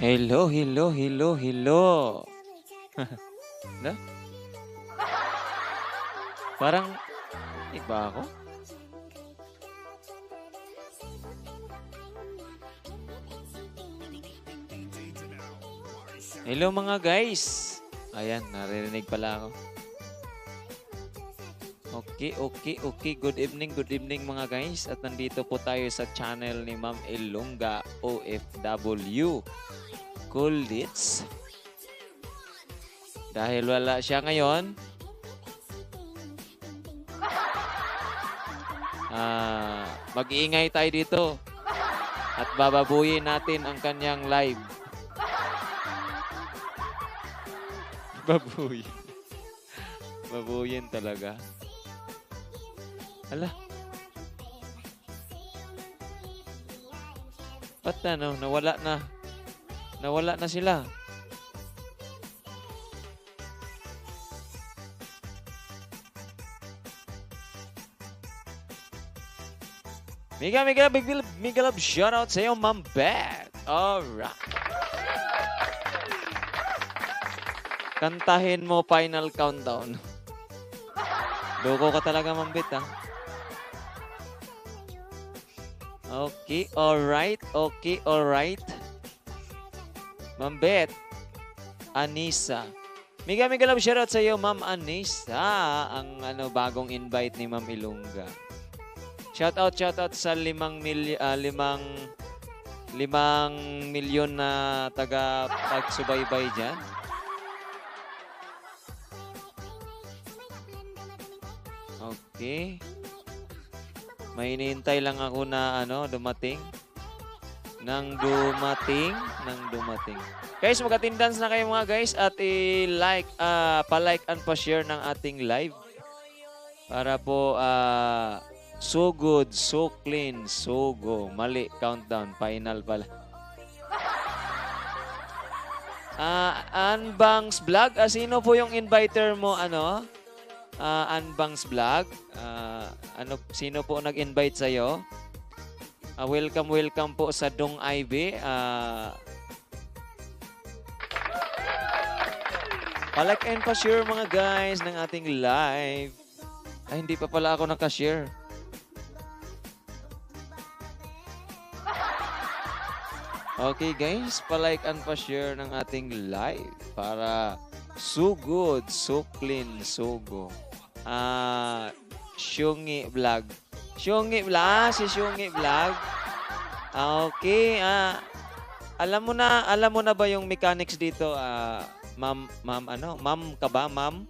Hello, hello, hello, hello. Na? Parang iba ako? Hello mga guys. Ayan, naririnig pala ako. Okay. Good evening mga guys. At nandito po tayo sa channel ni Ma'am Ilongga OFW. Kulits. Dahil wala siya ngayon, mag-iingay tayo dito at bababuyin natin ang kanyang live. Babuyin. Babuyin talaga. Ala. Ba't nawala na? Nawala na sila. Mega love shoutout sa iyo, Ma'am Beth. Alright. Kantahin mo final countdown. Loko ka talaga, Ma'am Beth, ha? Okay, alright. Ma'am Beth, Anissa. Mega love shoutout sa iyo, Ma'am Anissa. Ang bagong invite ni Ma'am Ilongga. Shoutout sa 5 milyon na taga-pagsubaybay dyan. Okay. May hinihintay lang ako na dumating. Nang dumating. Guys, mag-attendance na kayo mga guys at i-like, pa-like and pa-share ng ating live. Para po, so good, so clean, so go. Mali, countdown, final pala. Anbangs Vlog, sino po yung inviter mo, Anbangs Vlog? Sino po nag-invite sa'yo? Welcome po sa Dong Ivy. Pa-like and pa-share mga guys ng ating live. Ay, hindi pa pala ako nakashare. Okay guys, pa-like and pa-share ng ating live para so good, so clean, so go. Shungi Vlog. Si Shungi Vlog. Okay, alam mo na ba yung mechanics dito, ma'am ka ba, ma'am?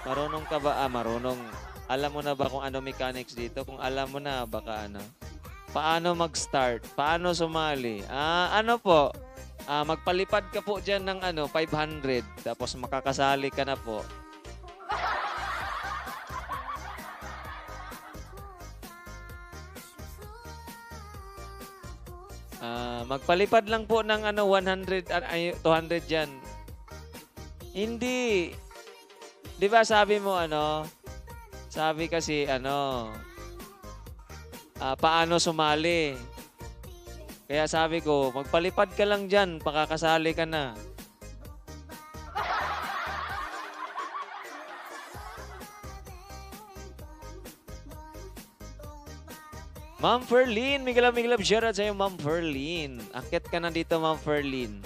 Marunong ka ba? Marunong. Alam mo na ba kung ano mechanics dito? Kung alam mo na, baka paano mag-start? Paano sumali? Magpalipad ka po dyan ng 500. Tapos makakasali ka na po. Magpalipad lang po ng 100, 200 dyan. Hindi. Di ba sabi mo Sabi kasi paano sumali. Kaya sabi ko, magpalipad ka lang dyan, pakakasali ka na. Ma'am Ferlin, migilab shoutout sa'yo, Ma'am Ferlin. Akit ka na dito, Ma'am Ferlin.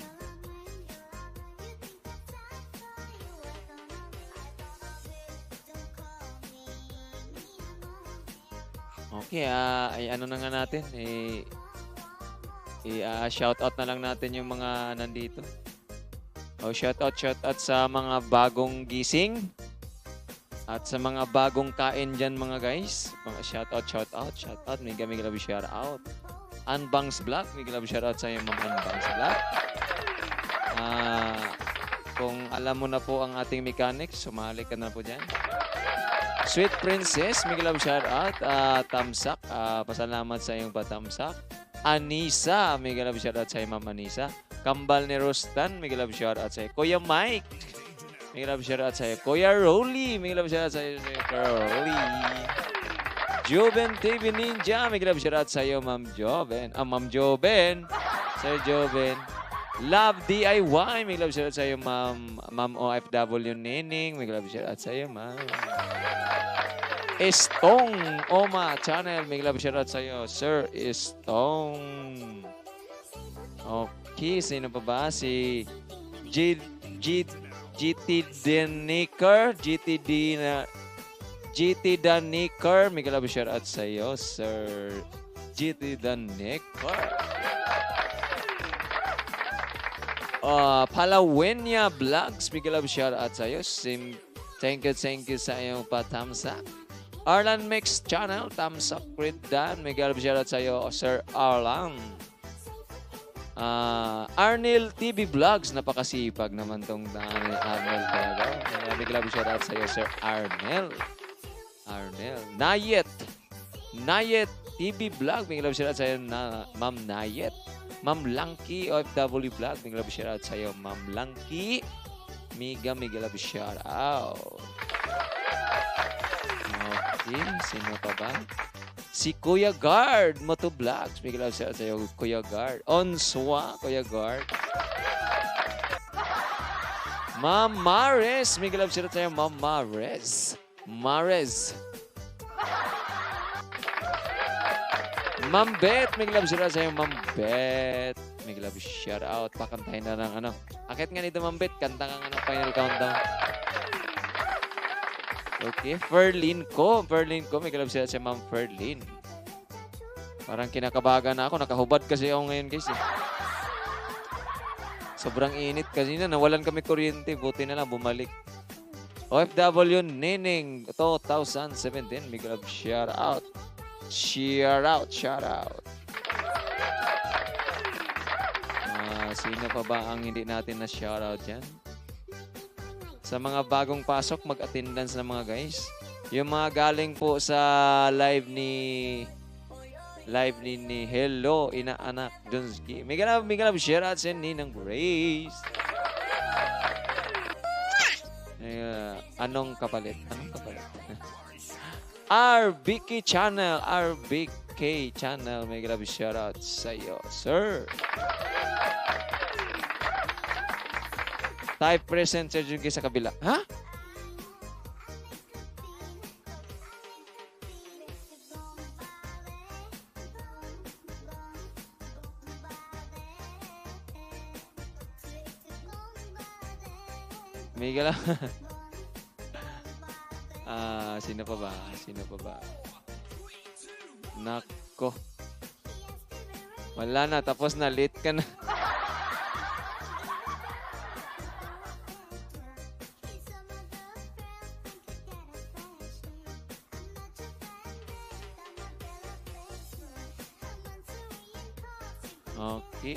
Okay, na nga natin. Shoutout na lang natin yung mga nandito. Shoutout sa mga bagong gising. At sa mga bagong kain dyan mga guys. Mga shoutout. Mega love shoutout. Anbangs Vlog, mega love shoutout sa iyo, Ma'am Anbangs Vlog. Kung alam mo na po ang ating mechanics, sumali ka na po dyan. Sweet Princess, mega love shoutout. Tamsak, pasalamat sa iyong patamsak. Anissa, mega love shoutout sa iyo, Ma'am Anissa. Kambal ni Rostan, mega love shoutout sa iyo. Kuya Mike, mega love shoutout sa iyo. Kuya Rolly, mega love shoutout sa iyo, Rolly. Joven TV Ninja, mega love shoutout sa iyo, Ma'am Joven. Ma'am Joven. Sir Joven. Love DIY. May love shoutout sa'yo, Ma'am OFW Nining. May love shoutout sa'yo, Ma'am. Estong Oma Channel. May love shoutout sa'yo, Sir Estong. Okay, sino pa ba? Si GT Daniker. GT Daniker. May love shoutout sa'yo, Sir GT Daniker. Palawenya Vlogs, big love shout out sa iyo. Thank you sa iyong patamsa. Arlan Mix Channel, thumbs up rin dan. Big love shout out sa iyo, Sir Arlan. Arnel TV Vlogs, napakasipag naman tong Arnel talaga. Big love shout out sa iyo, Sir Arnel. Nayet TV Vlog, big love shout out sa iyo, Ma'am Nayet. Ma'am Langki, OFW Vlog. May love shout out sa'yo, Ma'am Langki. Mega love shout out. Okay, sino pa ba? Si Kuya Guard, Moto Vlogs. May love shout out sa'yo, Kuya Guard. Onswa, Kuya Guard. Ma'am Mares, may love shout out sa'yo, Ma'am Mares. Ma'am Bet, may love shout out sa'yo, Ma'am Bet. May love shout out. Pakantahin na ng ano. Akit nga nito, Ma'am Bet. Kanta nga ng final countdown. Okay. Ferlin ko. May love shout out sa'yo, Ma'am Ferlin. Parang kinakabaga na ako. Nakahubad kasi ako ngayon, guys. Sobrang init kasi na. Nawalan kami kuryente. Buti na lang bumalik. OFW Nining 2017. May love shout out. Shout out. Sino pa ba ang hindi natin na shout out dyan? Sa mga bagong pasok, mag-attendance na mga guys. Yung mga galing po sa live ni Hello, Inaanak Jonski. May galab shout out sa Ninang Grace. Anong kapalit? RBK Channel, may grabe shoutout sa iyo, sir. Type present, Sir Junki, sa kabila. Ha? May gala. Sino pa ba? Nako. Wala na, tapos na, late ka na.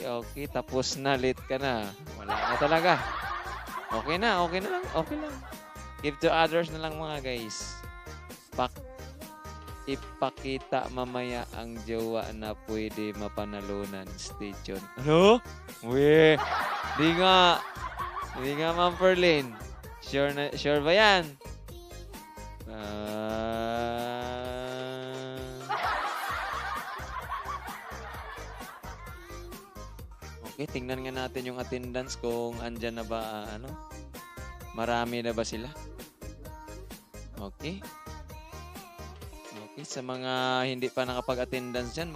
Okay, tapos na, late ka na. Wala na talaga. Okay lang. Give to others na lang mga guys. Ipakita mamaya ang jowa na pwede mapanalunan. Stay tuned. Ano? Uwe. Di nga, Ma'am Perlin. Sure ba yan? Okay, tingnan nga natin yung attendance kung andyan na ba, marami na ba sila? Okay, sa mga hindi pa nakapag-attendance dyan,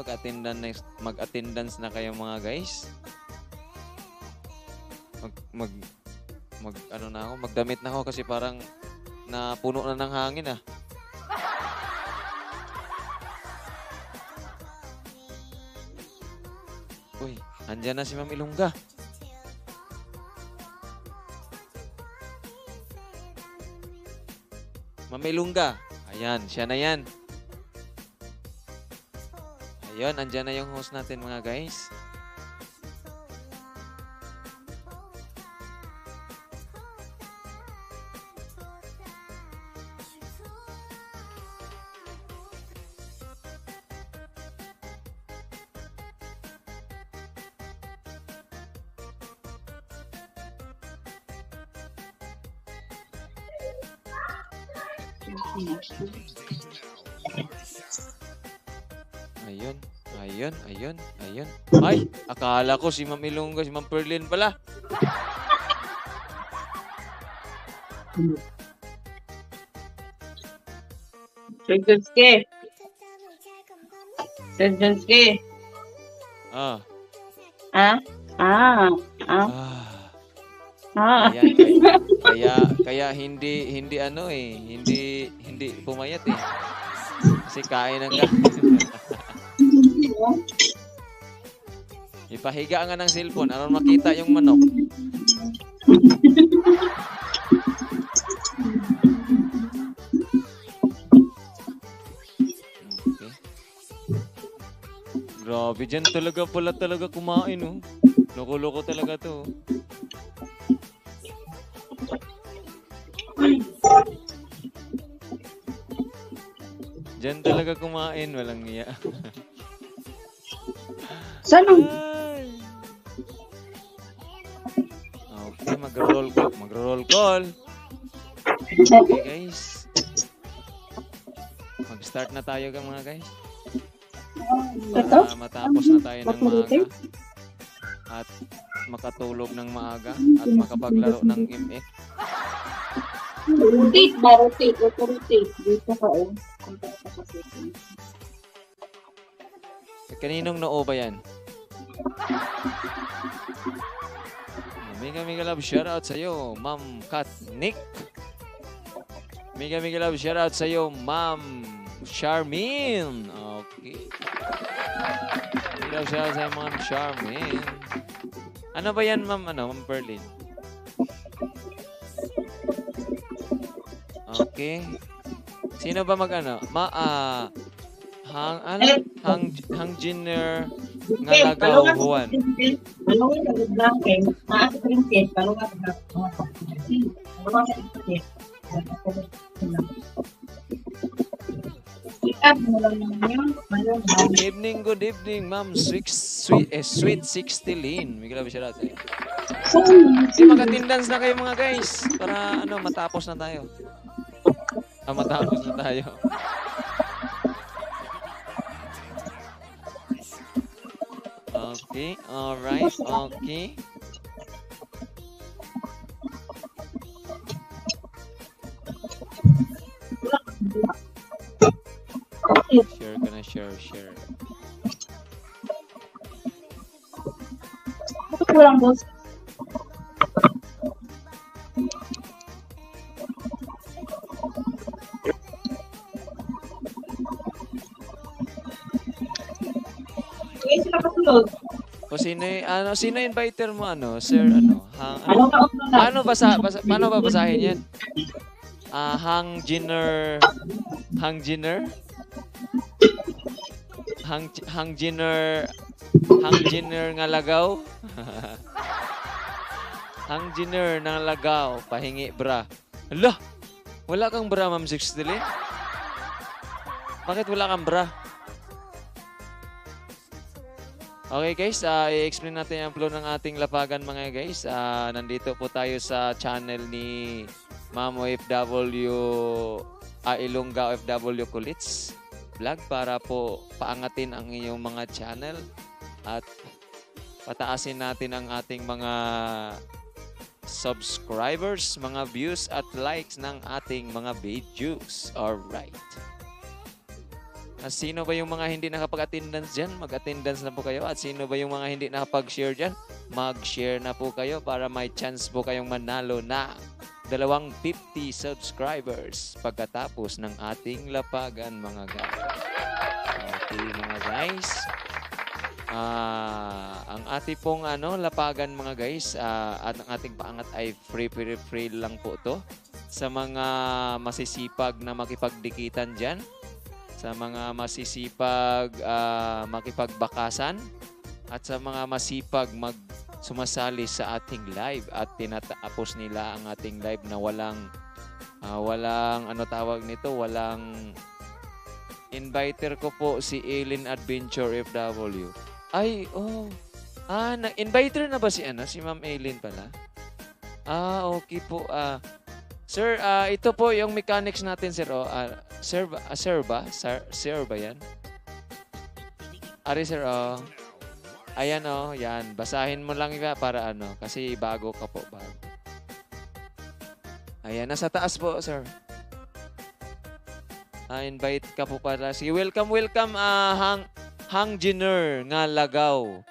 mag-attendance na kayo mga guys. Magdamit na ako kasi parang napuno na ng hangin ah. Uy, andyan na si Ma'am Ilongga. Ma'am Ilongga. Ayan, siya na yan. Ayun, andyan na yung host natin mga guys. Ayun. Ayun, ayun, ayun. Ay, akala ko si Ma'am Ilongga, si Ma'am Perlin pala. Sir Junski. Sir Junski. Ah. Ah? Ah. Ah. Ah. Ah. Kaya hindi ano eh, hindi pumayat eh. Kasi kain ng Ipahiga nga ng cellphone, aron makita yung manok. Okay. Grabe, dyan talaga pala talaga kumain, oh. Loko-loko talaga to. Dyan talaga kumain, walang iya. Saan ang... Ay. Okay, mag-roll call. Mag-roll call. Okay, guys. Mag-start na tayo mga guys. Ito? Para matapos na tayo ng maaga. At makatulog ng maaga. At makapaglaro ng MX. Rotate ba? Rotate. Rotate. Dito ka eh. Kaninong noo ba yan? Mega love shoutout sa iyo, Ma'am Kat Nick. Mega love shoutout sa iyo, Ma'am Charmin. Okay. Mega love shoutout sa iyo, Ma'am Charmin. Ano ba yan, Ma'am Perlin? Okay. Sino ba mag-ano? Hang Jiner Ngalagaw Juan. Balungan ka lang eh. Maas ka rin test. Balungan ka lang. Balungan ka rin test. I-add mo lang yun. Good evening, Ma'am Sweet 60 Lin. May grabe siya natin. Mag-attendance na kayo mga guys. Para matapos na tayo. Matapos na tayo. Okay, alright, okay. Share ka na, share. Kulang boss. O sino inviter mo sir paano ba basahin 'yan? Hang Jiner Ngalagaw. Hang Jiner Ngalagaw, pahingi bra. Hala, wala kang bra, Ma'am 60 Lin? Bakit wala kang bra? Okay guys, i-explain natin ang flow ng ating lapagan mga guys. Nandito po tayo sa channel ni Ma'am OFW, Ilongga OFW Kulits Vlog para po paangatin ang iyong mga channel at pataasin natin ang ating mga subscribers, mga views at likes ng ating mga videos. Alright. At sino ba yung mga hindi nakapag-attendance dyan? Mag-attendance na po kayo. At sino ba yung mga hindi nakapag-share dyan? Mag-share na po kayo para may chance po kayong manalo na 250 subscribers pagkatapos ng ating lapagan mga guys. Okay mga guys. Ang ating pong lapagan mga guys at ang ating paangat ay free lang po to sa mga masisipag na makipagdikitan dyan. Sa mga masisipag makipagbakasan at sa mga masipag sumasali sa ating live at tinatapos nila ang ating live na walang walang inviter ko po si Eileen Adventure FW. Ay, na-inviter na ba si Ma'am Eileen pala? Okay po. Sir, ito po yung mechanics natin, sir. Sir ba yan? Ari sir, oh. Ayan oh, yan. Basahin mo lang iba para ano, kasi bago ka po, bago. Ayan, nasa taas po, sir. Invite ka po pala. Sige, welcome, welcome, Hang Jiner nga Lagaw.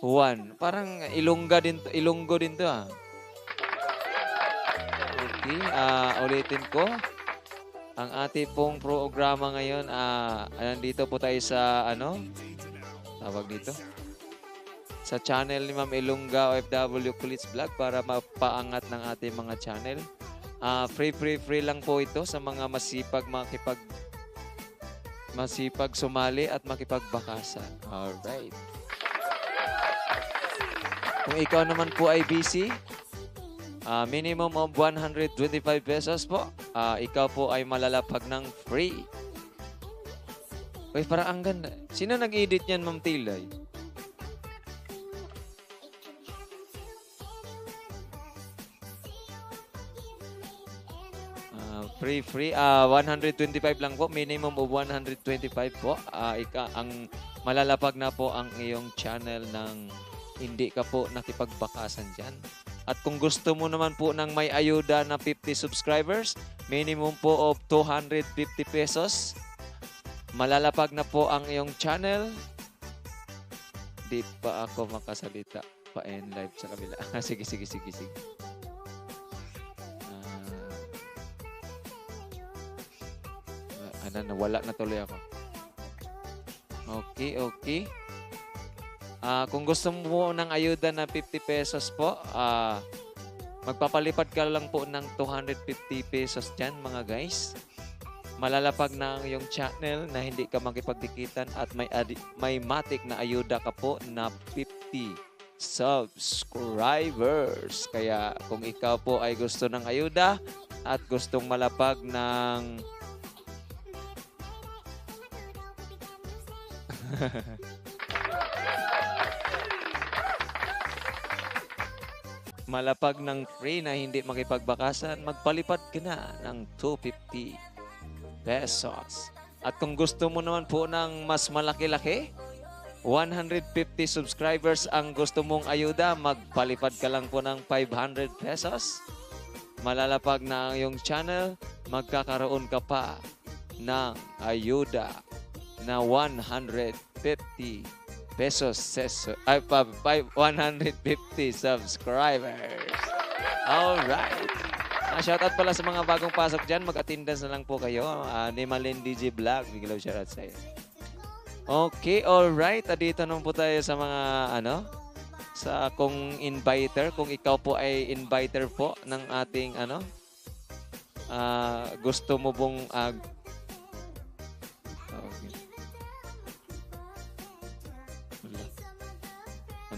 Juan. Parang Ilonggo din to, ah. Okay, ulitin ko. Ang ating pong programa ngayon, nandito po tayo sa, tawag dito? Sa channel ni Ma'am Ilongga OFW Kulits Vlog para mapaangat ng ating mga channel. Free lang po ito sa mga masipag sumali at makipagbakasan. Alright. Kung ikaw naman po ay busy, minimum of 125 pesos po. Ikaw po ay malalapag ng free. Uy, parang ang ganda. Sino nag-edit yan, Ma'am Tilay? Free. 125 lang po. Minimum of 125 po. Ang malalapag na po ang iyong channel ng hindi ka po nakipagbakasan dyan. At kung gusto mo naman po ng may ayuda na 50 subscribers, minimum po of 250 pesos. Malalapag na po ang iyong channel. Di pa ako makasalita. Pa-end live sa kabila. Sige. Nawala na tuloy ako. Okay. Kung gusto mo ng ayuda na 50 pesos po, magpapalipad ka lang po ng 250 pesos dyan, mga guys. Malalapag na ang iyong channel na hindi ka makipagdikitan at may matik na ayuda ka po na 50 subscribers. Kaya kung ikaw po ay gusto ng ayuda at gustong malapag ng malapag ng free na hindi makipagbakasan, magpalipad ka na ng 250 pesos. At kung gusto mo naman po ng mas malaki-laki, 150 subscribers ang gusto mong ayuda, magpalipad ka lang po ng 500 pesos. Malalapag na ang iyong channel, magkakaroon ka pa ng ayuda na 150 pesos 150 subscribers. Alright. Shoutout pala sa mga bagong pasok dyan. Mag-attendance na lang po kayo. Ni Malin DJ Vlog. Biglaw shoutout sa'yo. Okay, alright. Dito naman po tayo sa mga sa kung inviter. Kung ikaw po ay inviter po ng ating gusto mo bong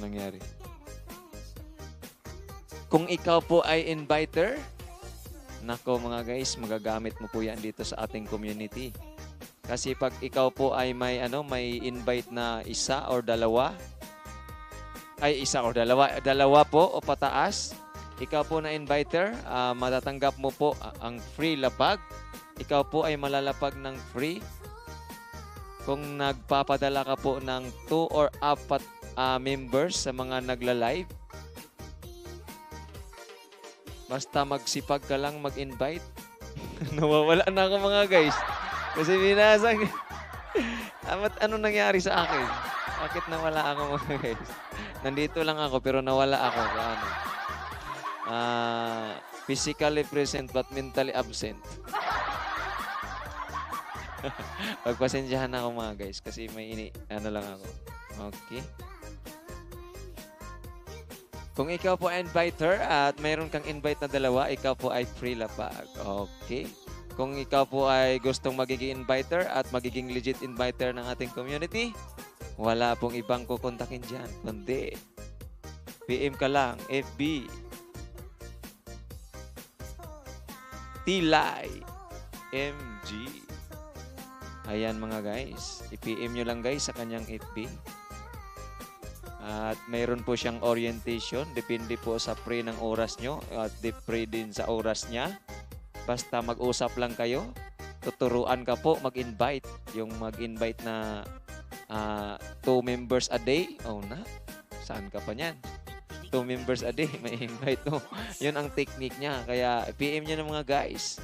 nangyari. Kung ikaw po ay inviter, nako mga guys, magagamit mo po yan dito sa ating community. Kasi pag ikaw po ay may invite na isa or dalawa po o pataas, ikaw po na inviter, matatanggap mo po ang free lapag. Ikaw po ay malalapag ng free. Kung nagpapadala ka po ng 2 or 4 members sa mga nagla-live. Basta magsipag ka lang mag-invite. Nawawala na ako mga guys. Kasi binasag. Ano nangyari sa akin? Bakit nawala ako mga guys? Nandito lang ako pero nawala ako. Physically present but mentally absent. Pagpasensyahan ako mga guys kasi may lang ako. Okay. Kung ikaw po ay inviter at mayroon kang invite na dalawa, ikaw po ay free lapag. Okay. Kung ikaw po ay gustong magiging inviter at magiging legit inviter ng ating community, wala pong ibang kukontakin dyan. Kundi, PM ka lang, FB, Tilay, MG. Ayan mga guys. I-PM nyo lang guys sa kanyang FB. At mayroon po siyang orientation. Depende po sa free ng oras nyo. At free din sa oras niya. Basta mag-usap lang kayo. Tuturuan ka po mag-invite. Yung mag-invite na 2 members a day. Oh na, saan ka pa niyan? 2 members a day, may invite mo. Yun ang technique niya. Kaya PM niyo ng mga guys.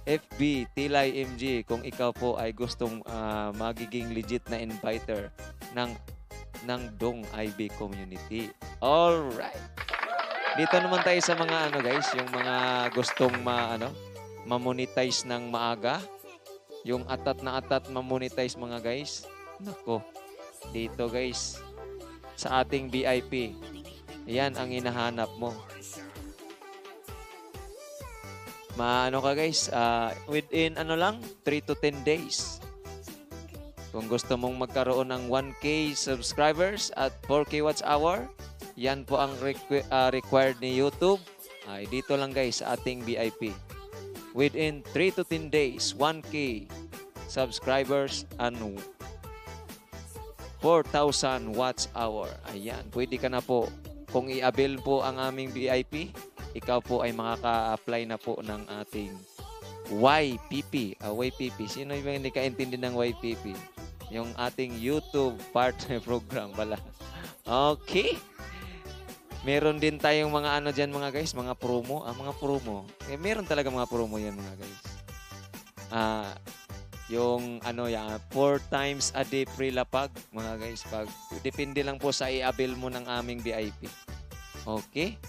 FB, Tilay MG, kung ikaw po ay gustong magiging legit na inviter ng Dong IB community. Alright. Dito naman tayo sa mga guys, yung mga gustong ma-monetize ng maaga. Yung atat na atat ma-monetize mga guys. Nako. Dito guys, sa ating VIP. Yan ang hinahanap mo. Maano ka guys, within 3 to 10 days. Kung gusto mong magkaroon ng 1K subscribers at 4K watch hour, yan po ang required ni YouTube. Ay, dito lang guys sa ating VIP. Within 3 to 10 days, 1K subscribers and 4,000 watch hour. Ayan, pwede ka na po. Kung i-avail po ang aming VIP, ikaw po ay makaka-apply na po ng ating YPP. YPP. Sino yung hindi kaintindi ng YPP? Yung ating YouTube partner program pala. Okay. Meron din tayong mga dyan mga guys, mga promo. Mga promo. Meron talaga mga promo yan mga guys. Yung 4 times a day free lapag mga guys. Depende lang po sa i-avail mo ng aming VIP. Okay.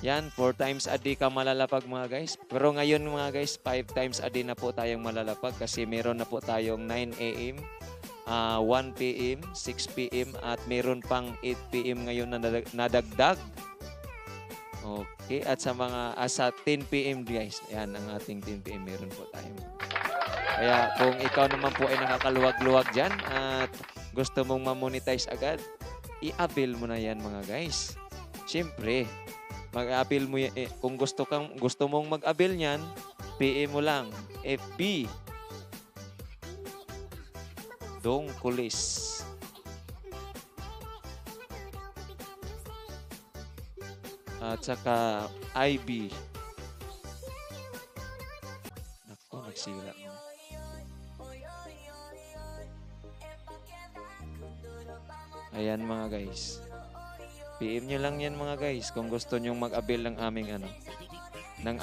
Yan, 4 times a day ka malalapag mga guys. Pero ngayon mga guys, 5 times a day na po tayong malalapag kasi meron na po tayong 9 a.m., 1 p.m., 6 p.m. at meron pang 8 p.m. ngayon na nadagdag. Okay, at sa 10 p.m. guys, yan ang ating 10 p.m. meron po tayo. Kaya kung ikaw naman po ay nakakaluwag-luwag dyan at gusto mong ma-monetize agad, i-avail mo na yan mga guys. Siyempre, mag-avail mo yan. Kung gusto mong mag-avail niyan, PM mo lang. FB. Dong Kulis. At saka IB. Naku, nagsila mo. Ayan mga guys. PM nyo lang yan mga guys kung gusto nyong mag-avail ng aming ng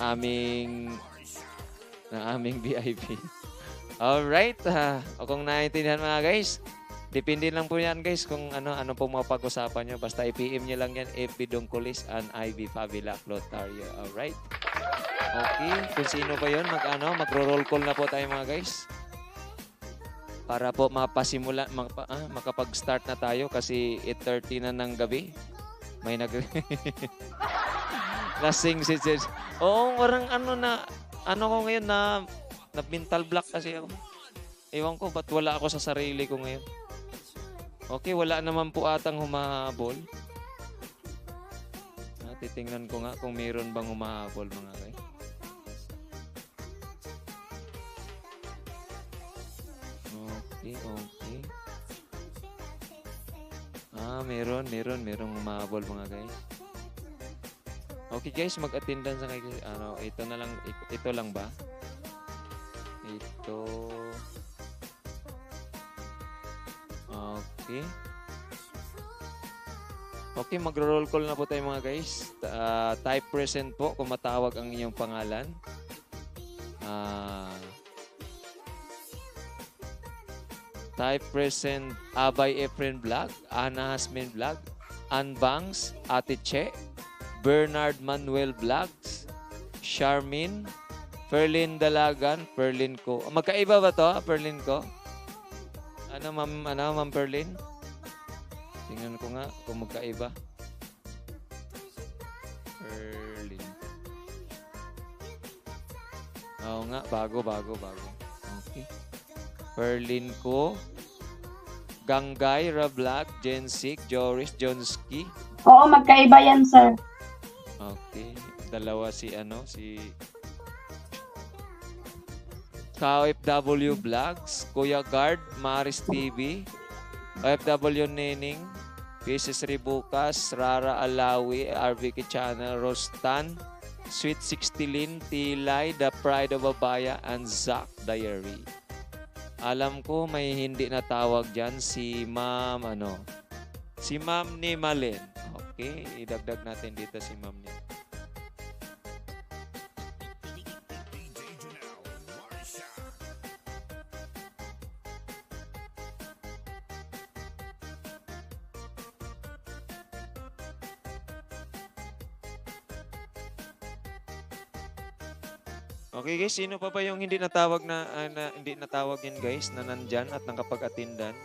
aming VIP. Alright. O kung naiintindihan mga guys, depende lang po yan guys kung ano po mapag-usapan nyo. Basta i-PM nyo lang yan, FB Dongkulis and IB Favila Clotario. Alright. Okay. Kung sino pa yun, magro-roll call na po tayo mga guys. Para po makapag-start na tayo kasi 8:30 na ng gabi. May lasing si Judge. Oo, parang ko ngayon na mental block kasi ako. Ewan ko, ba't wala ako sa sarili ko ngayon? Okay, wala naman po atang humahabol. Titingnan ko nga kung mayroon bang humahabol mga guys. Okay. Merong humahabol mga guys. Okay guys, mag-attendance na kayo. Ito lang ba? Ito. Okay. Okay, magro-roll call na po tayo mga guys. Type present po kung matawag ang inyong pangalan. Type present Abay Efren Vlog, Ana Hasmin Vlog, Ann Bangs, Ate Che, Bernard Manuel Vlogs, Charmin, Perlin Dalagan, Perlin ko. Magkaiba ba to, Perlin ko? Ma'am Perlin? Tingnan ko nga kung magkaiba. Perlin. Oo nga, bago. Okay. Perlin ko. Ganggay, Rablak, Jensik, Joris, Jonski. Oo, magkaiba yan, sir. Okay. Dalawa si KOFW Vlogs, Kuya Guard, Maris TV, OFW Nening, Pieces Ribukas, Rara Alawi, RVK Channel, Rostan, Sweet 60 Lin, Tilay, The Pride of Abaya, and Zach Diary. Alam ko may hindi natawag dyan si Ma'am, si Ma'am ni Malen. Okay, idagdag natin dito si Ma'am ni. Okay guys, sino pa ba yung hindi natawag hindi natawag yan guys na nandyan at nakapag-attendance?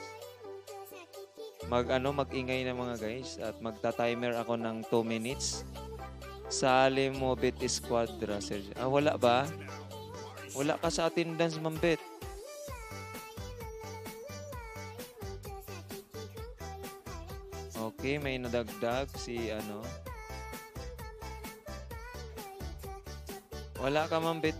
Mag-ingay na mga guys at magta-timer ako ng 2 minutes. Salim Mobit Esquadra, Sergio. Wala ba? Wala ka sa attendance, Ma'am Bet. Okay, may nadagdag si Wala ka, Ma'am Bet,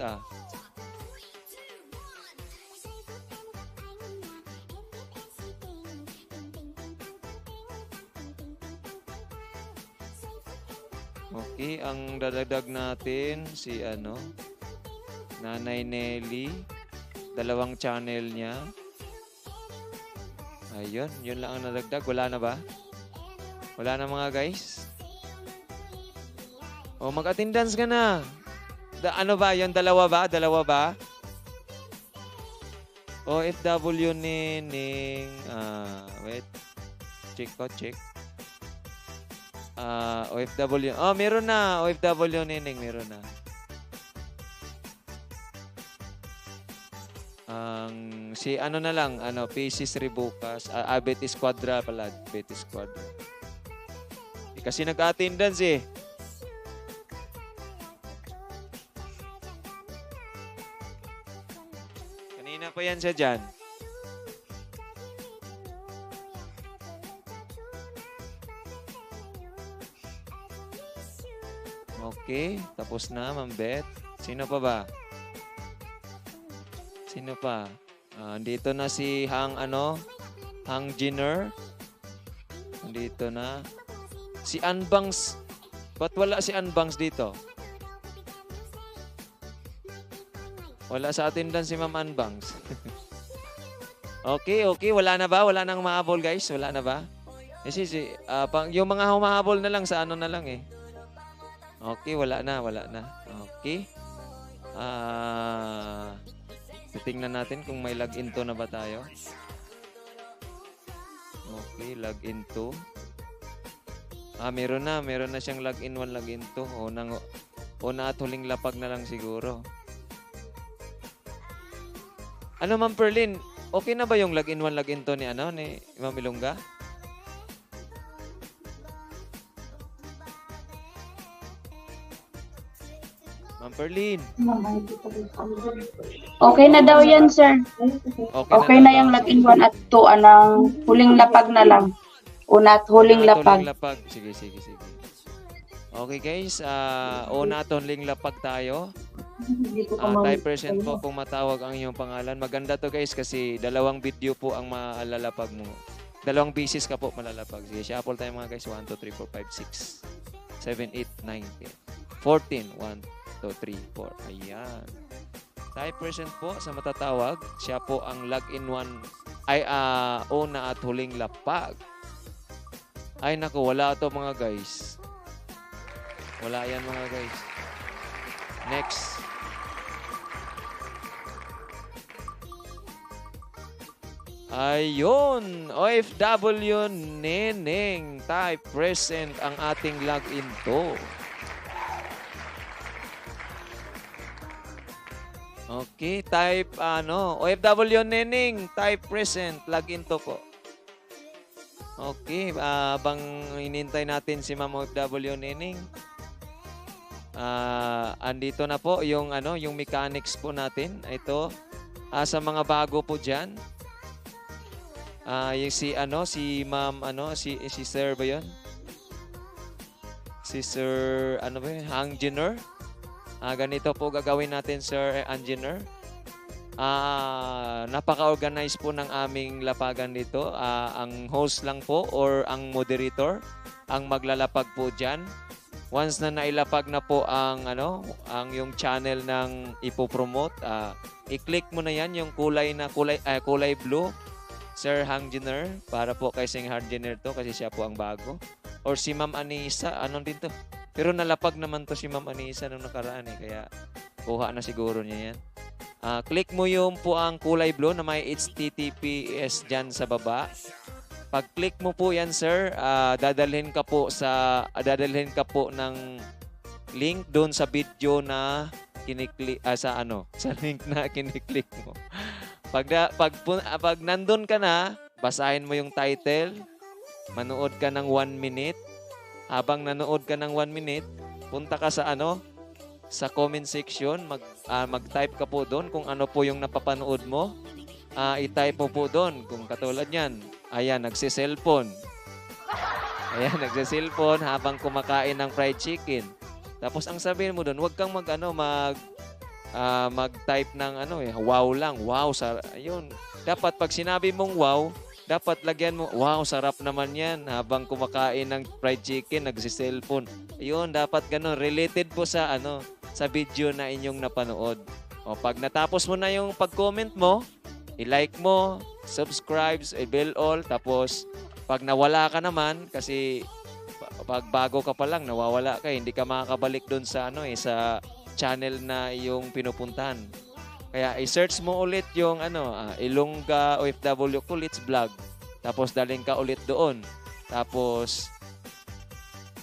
Okay, ang dadagdag natin si Nanay Nelly. 2 channel niya. Ayun, yun lang ang nadagdag. Wala na ba? Wala na mga guys? O, mag-attendance ka na. Ano ba? Yung dalawa ba? Dalawa ba? OFW Nining. Wait. Check ko, check. OFW. Oh, meron na. OFW Nining, meron na. Si na lang, Pieces Rebucas. Betis Quadra pala. Betis Quadra. Kasi nag-attendance eh. Kanina pa yan siya dyan. Okay, tapos na, Ma'am Bet. Sino pa ba? Sino pa? Andito na si Hang Jenner. Andito na. Si Anbangs. Ba't wala si Anbangs dito? Wala sa attendance si Ma'am Anbangs. Okay. Wala na ba? Wala nang mahabol, guys? Wala na ba? Kasi yung mga humahabol na lang sa na lang eh. Okay, wala na. Okay. Titingnan natin kung may login to na ba tayo. Okay, login to. Meron na siyang login 1, login 2. Una at huling lapag na lang siguro. Ma'am Perlin, okay na ba yung login 1, login 2 ni Ma'am Ilongga? Ma'am Perlin. Okay na daw yan, sir. Okay na yung login 1 at 2. Anang huling lapag na lang. Una at huling lapag. Sige. Okay guys, una at huling lapag tayo. Type present po kung matawag ang iyong pangalan. Maganda to guys kasi 2 video po ang malalapag mo. 2 bisis ka po malalapag. Sige, shuffle tayo mga guys. 1, 2, 3, 4, 5, 6, 7, 8, 9, 10, 14, 1, 2, 3, 4. Ayan. Type present po sa matatawag. Siya po ang login 1 ay una at huling lapag. Ay naku, wala to mga guys. Wala yan mga guys. Next. Ayun. OFW Neneng. Type present ang ating login to. Okay, type OFW Neneng. Type present. Login to po. Okay, bang inintay natin si Ma'am OFW Neneng. Andito na po yung yung mechanics po natin. Ito sa mga bago po diyan. Yung si Ma'am si Sir ba 'yon? Si Sir ba yun? Hang Jenner. Ganito po gagawin natin, Sir Engineer. Napaka-organize po ng aming lapagan dito. Ang host lang po or ang moderator ang maglalapag po diyan. Once na nailapag na po ang yung channel ng ipopromote, I-click mo na yan, yung kulay blue. Sir Hanginer, para po kay Sing Hanginer to kasi siya po ang bago. Or si Ma'am Anisa, ano din to? Pero nalapag naman to si Ma'am Anisa nung nakaraan eh, kaya kuha na siguro niya yan. Click mo yung po ang kulay blue na may HTTPS dyan sa baba. Pag-click mo po yan, sir, dadalhin ka po ng link doon sa video na sa link na kiniklik mo. Pag nandun ka na, basahin mo yung title, manood ka ng 1 minute. Habang nanood ka ng 1 minute, punta ka sa sa comment section, mag-type ka po doon kung ano po yung napapanood mo. I-type mo po doon kung katulad niyan. Ayan, nagsiselfone. Ayan, nagsiselfone habang kumakain ng fried chicken. Tapos ang sabihin mo doon, huwag kang mag-type ng wow lang. Wow, ayun. Dapat pag sinabi mong wow, dapat lagyan mo, wow, sarap naman yan. Habang kumakain ng fried chicken, nagsiselfone. Ayun, dapat ganun. Related po sa sa video na inyong napanood. O pag natapos mo na yung pag-comment mo, i-like mo, subscribe, i-bell all, tapos pag nawala ka naman, kasi pag bago ka pa lang, nawawala ka, hindi ka makakabalik doon sa sa channel na yung pinupuntahan. Kaya i-search mo ulit yung Ilongga OFW Kulits Vlog. Tapos daling ka ulit doon. Tapos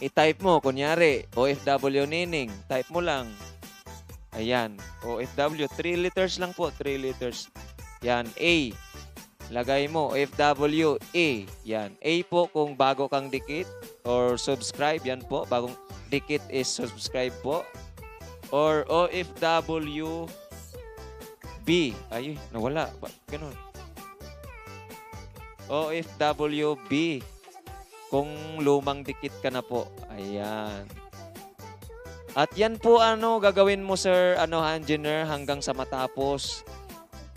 i-type mo, kunyari, OFW Nining. Type mo lang. Ayan, OFW, 3 letters lang po, 3 letters. Yan, A. Lagay mo, OFW A. Yan, A po kung bago kang dikit or subscribe. Yan po, bagong dikit is subscribe po. Or OFW B. Ay, nawala. Ganun. OFW B. Kung lumang dikit ka na po. Ayan. At yan po gagawin mo, Sir Engineer, hanggang sa matapos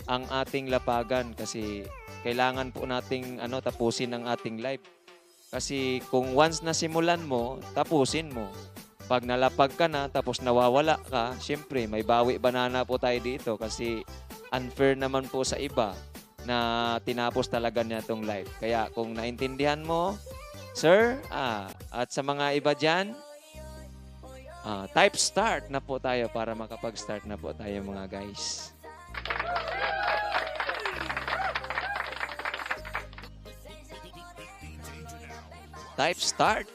ang ating lapagan kasi kailangan po nating tapusin ang ating live. Kasi kung once na simulan mo, tapusin mo. Pag nalapag ka na tapos nawawala ka, syempre may bawi banana po tayo dito kasi unfair naman po sa iba na tinapos talaga niya tong live. Kaya kung naintindihan mo, sir, at sa mga iba dyan, type start na po tayo para makapag-start na po tayo mga guys. Type start.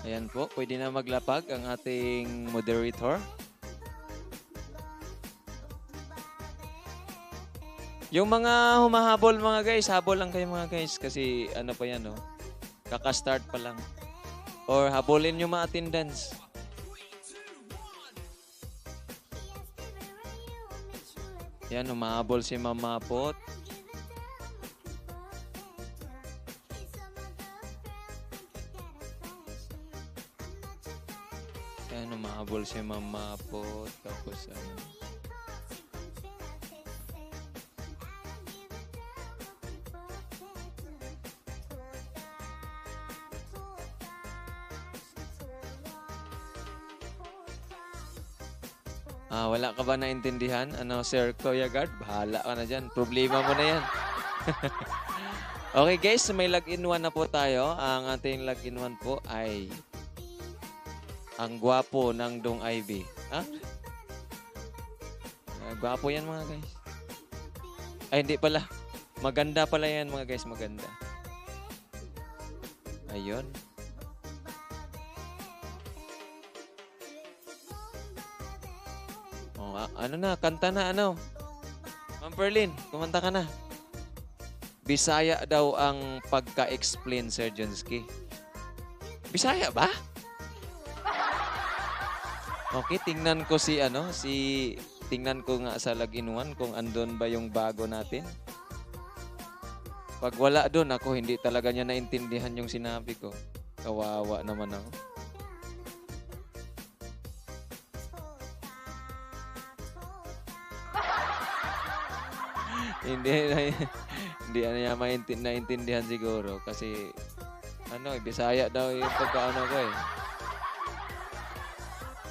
Ayan po, pwede na maglapag ang ating moderator. Yung mga humahabol mga guys, habol lang kayo mga guys kasi pa yan kaka-start pa lang. Or habulin yung mga attendance. Yan, humahabol si Mama Pot. Yan, humahabol si Mama Pot. Tapos wala ka ba naintindihan? Sir Kuya Guard? Bahala ka na dyan. Problema mo na yan. Okay guys, may login 1 na po tayo. Ang ating login 1 po ay ang gwapo ng Dong Ivy. Gwapo yan mga guys. Ay, hindi pala. Maganda pala yan mga guys. Maganda. Ayun. Kanta na Ma'am Perlin, kumanta ka na. Bisaya daw ang pagka-explain, Sir Jonsky. Bisaya ba? Okay, tingnan ko tingnan ko nga sa log-in-1 kung andun ba yung bago natin. Pag wala doon, ako hindi talaga niya naintindihan yung sinabi ko. Kawawa naman ako. Hindi na hindi na niya naintindihan siguro kasi ano, Bisaya daw yung pagkaano ko eh.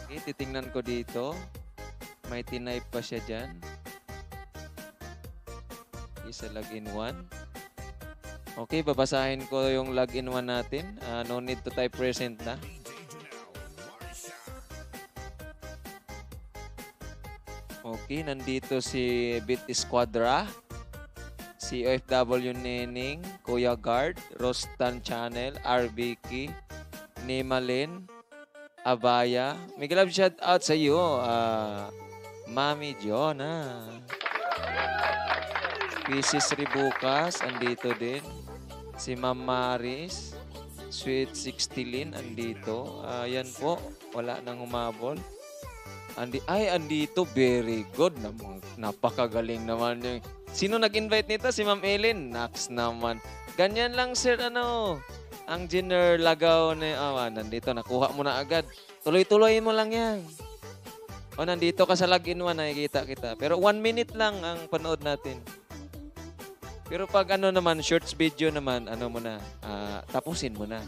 Okay, titingnan ko dito. May tinype pa siya dyan. Isa login 1. Okay, babasahin ko yung login 1 natin. No need to type present na. Okay, nandito si Bit Squadra, si OFW Nening, Kuya Guard, Rostan Channel, RBK, Nimalin, Abaya. May love shout out sa iyo, Mami Jonah. Pieces Ribukas, andito din. Si Ma'am Maris, Sweet 60 andito. Yan po, wala nang humabol. Andito, very good. Napakagaling naman yung... Sino nag-invite nito? Si Ma'am Ellen. Nax naman. Ganyan lang, sir, ang Jenner Lagaw na... nandito, nakuha mo na agad. Tuloy-tuloy mo lang yan. Nandito ka sa login 1, nakikita kita. Pero 1 minute lang ang panood natin. Pero pag naman, shorts video naman, mo na, tapusin mo na.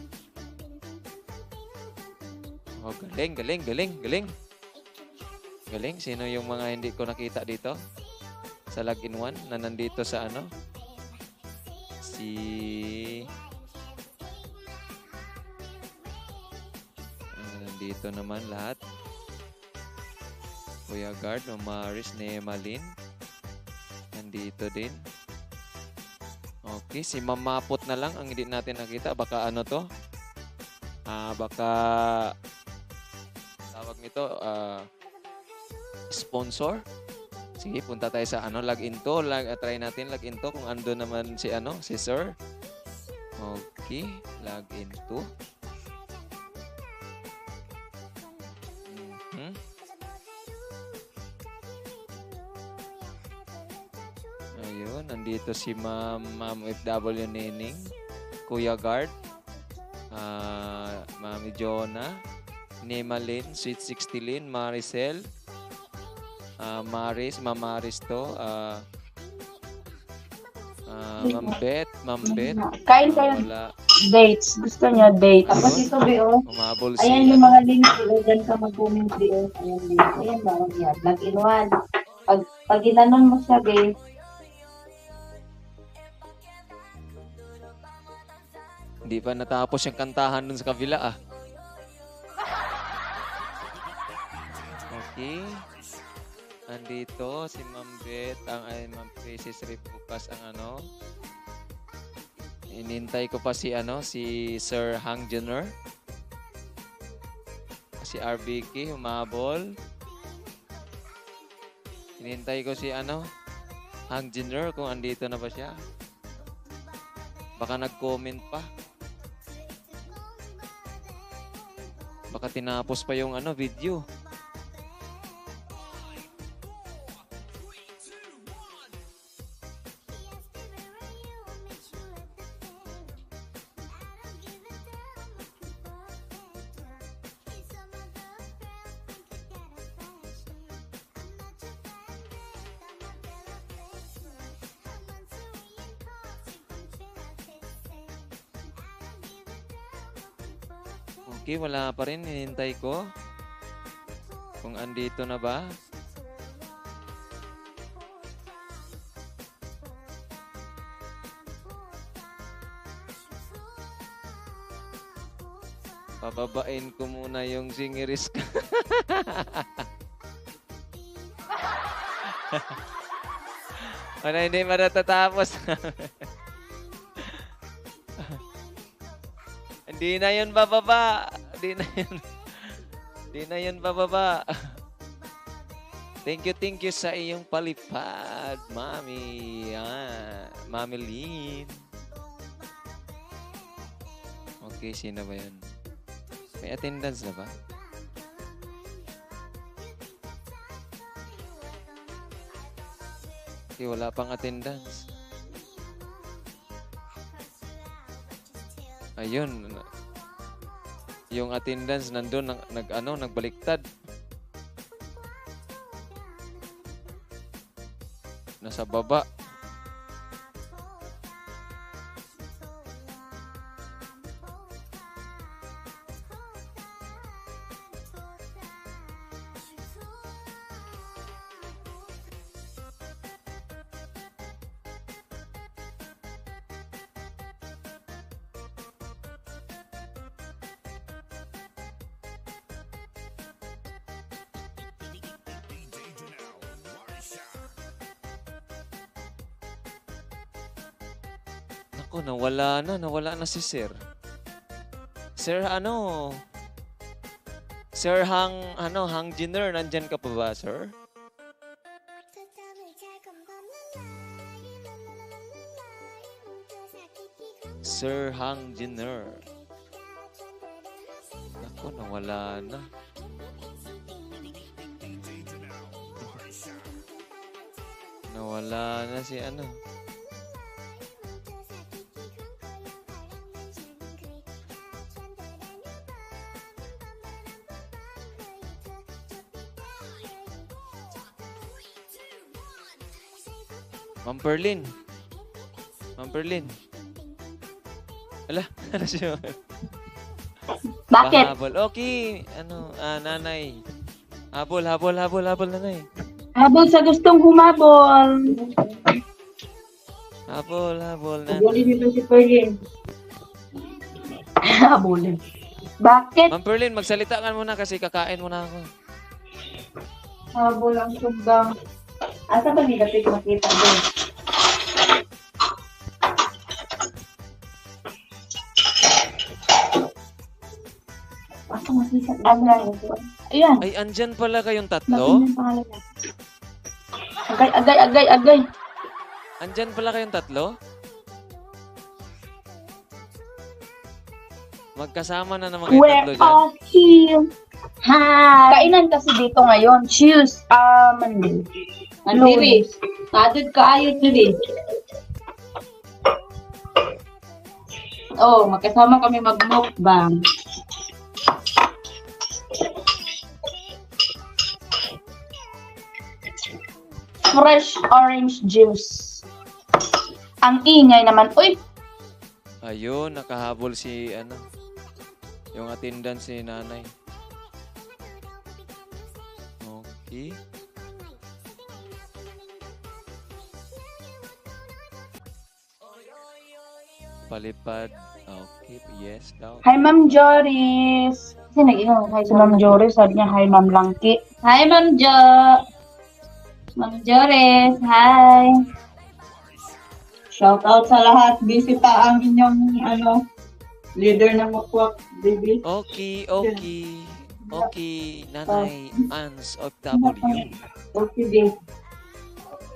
Oh, galing. Galing. Sino yung mga hindi ko nakita dito? Sa login 1 na nandito sa nandito naman lahat. Kuya Guard, Maris, Nemalin. Nandito din. Okay, si Mamapot na lang ang hindi natin nakita. Baka to? Baka tawag nito, sponsor. Sige, punta tayo sa login to. Try natin login to kung ando naman si si sir. Okay, login to. Ayun, nandito si Ma'am FW Nening, Kuya Guard, Mami Jonah, Nemalin, Sweet 60, Maricel, Ma'am Maris to, Ma'am Bet. Kain kayo. Wala. Dates. Gusto niya dates. Tapos ito, Bio. Umabol Ayan yung mga link. Diyan ka mag-comment, Bio. Ayan, bawag yan. Login 1. Pag inanon mo siya, guys, Hindi pa natapos yung kantahan dun sa kabila Okay. Andito si Ma'am Bet, Ma'am Princess Ripukas ang Inintay ko pa si si Sir Hang Jenner. Si RBK humabol. Inintay ko si Hang Jenner kung andito na ba siya. Baka nag-comment pa. Baka tinapos pa yung video. Okay, wala pa rin. Hinintay ko. Kung andito na ba. Pababain ko muna yung singiris ka. Hindi pa natatapos. Hindi na yun bababa. Hindi na yun bababa. Thank you sa iyong palipad, Mami. Mami Lynn. Okay, sino ba yun? May attendance na ba? Okay, wala pang attendance. Ayun. Yung attendance nandun nagbaliktad. Nasa baba. Naku, nawala na si Sir. Sir, Sir Hang Jiner, nandyan ka pa ba, sir? Sir Hang Jiner. Naku, nawala na. Nawala na si ano. Ma'am Perlin. Ma'am Perlin. Ala, ano siya? Bakit? Pahabol. Okay, nanay. Habol, nanay. Habol sa gustong humabol. Habol, nanay. Habulin nito si Perlin. Habulin. Bakit? Ma'am Perlin, magsalita ka muna kasi kakain muna ako. Habol ang sugang. Asa ba nila ito makita doon? Asa makita doon? Ayan. Ay, andyan pala kayong tatlo? Bakit yung pangalan niya? Agay. Andyan pala kayong tatlo? Magkasama na naman kayong Where tatlo dyan? are you? Hi! Kainan kasi dito ngayon. Cheers. Monday. Andiri. Adod ka ayot diri. Oh, magkasama kami mag-mukbang. Fresh orange juice. Ang ingay naman. Uy! Ayun, nakahabol si yung attendance si nanay. Okay. Palipad. Okay, yes daw. Hi, Ma'am Joris. Kasi nag-inom. Si Ma'am Joris, sabi niya, hi, Ma'am Langki. Hi, Ma'am Jo. Ma'am Jores, hi. Shout out sa lahat. Busy pa ang inyong leader ng Mukwak, baby. Okay. Okay, nanay Ans of W. Okay, din.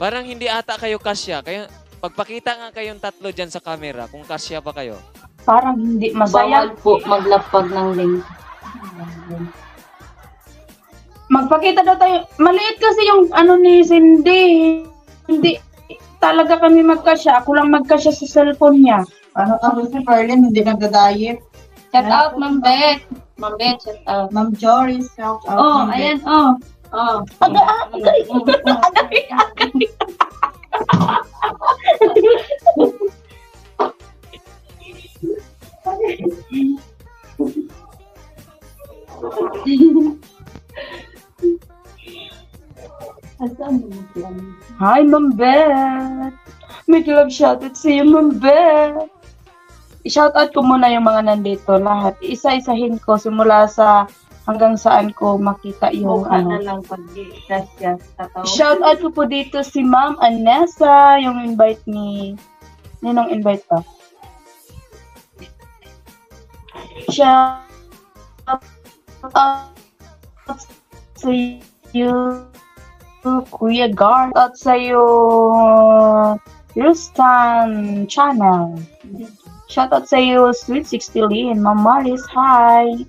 Parang hindi ata kayo kasya. Kaya pagpakita nga kayong tatlo dyan sa camera kung kasya ba kayo. Parang hindi masaya. Bawal po maglapag ng link. Magpakita daw tayo. Maliit kasi yung ni Cindy. Hindi talaga kami magkasya. Ako lang magkasya sa cellphone niya. Ano si Perlin, hindi nagda-diet. Shout out, Ma'am Beth. Ma'am Beth, shout out. Ma'am Joris, shout out. Oh, Ma'am ayan, oh. Oh. Agay. Hi, Ma'am Beth. Make love shoutout sa iyo, Ma'am Beth. I-shoutout ko muna yung mga nandito lahat. Isa-isahin ko simula sa hanggang saan ko makita yung na lang pag-kasya. Shoutout ko po dito si Ma'am Anessa, yung invite ni... Ninong invite pa? Shoutout sa you, Kuya Gar. Shoutout sa iyo, Rustan Channel. Shoutout sa iyo, Sweet 60 Lin. Ma'am Maris, hi.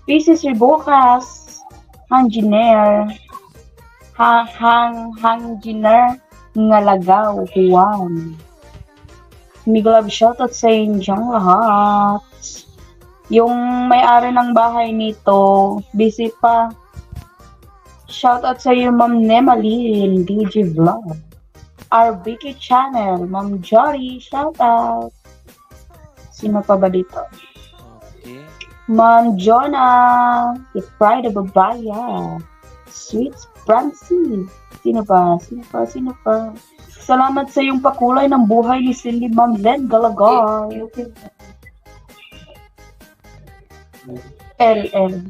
Pieces Ribocas, Hanginer, Hanginer, Ngalagaw, Juan. Miglove shoutout sa inyong lahat. Yung may-ari ng bahay nito, busy pa. Shoutout sa iyo, Ma'am Nemalin, DJ Vlog. RBK Channel, Ma'am Jory, shoutout. Sino pa ba dito? Okay. Ma'am Jonah, si Pride of Babaya, Sweet Francie. Sino pa? Salamat sa iyong pakulay ng buhay ni Cindy, Ma'am Len Galagar. LL.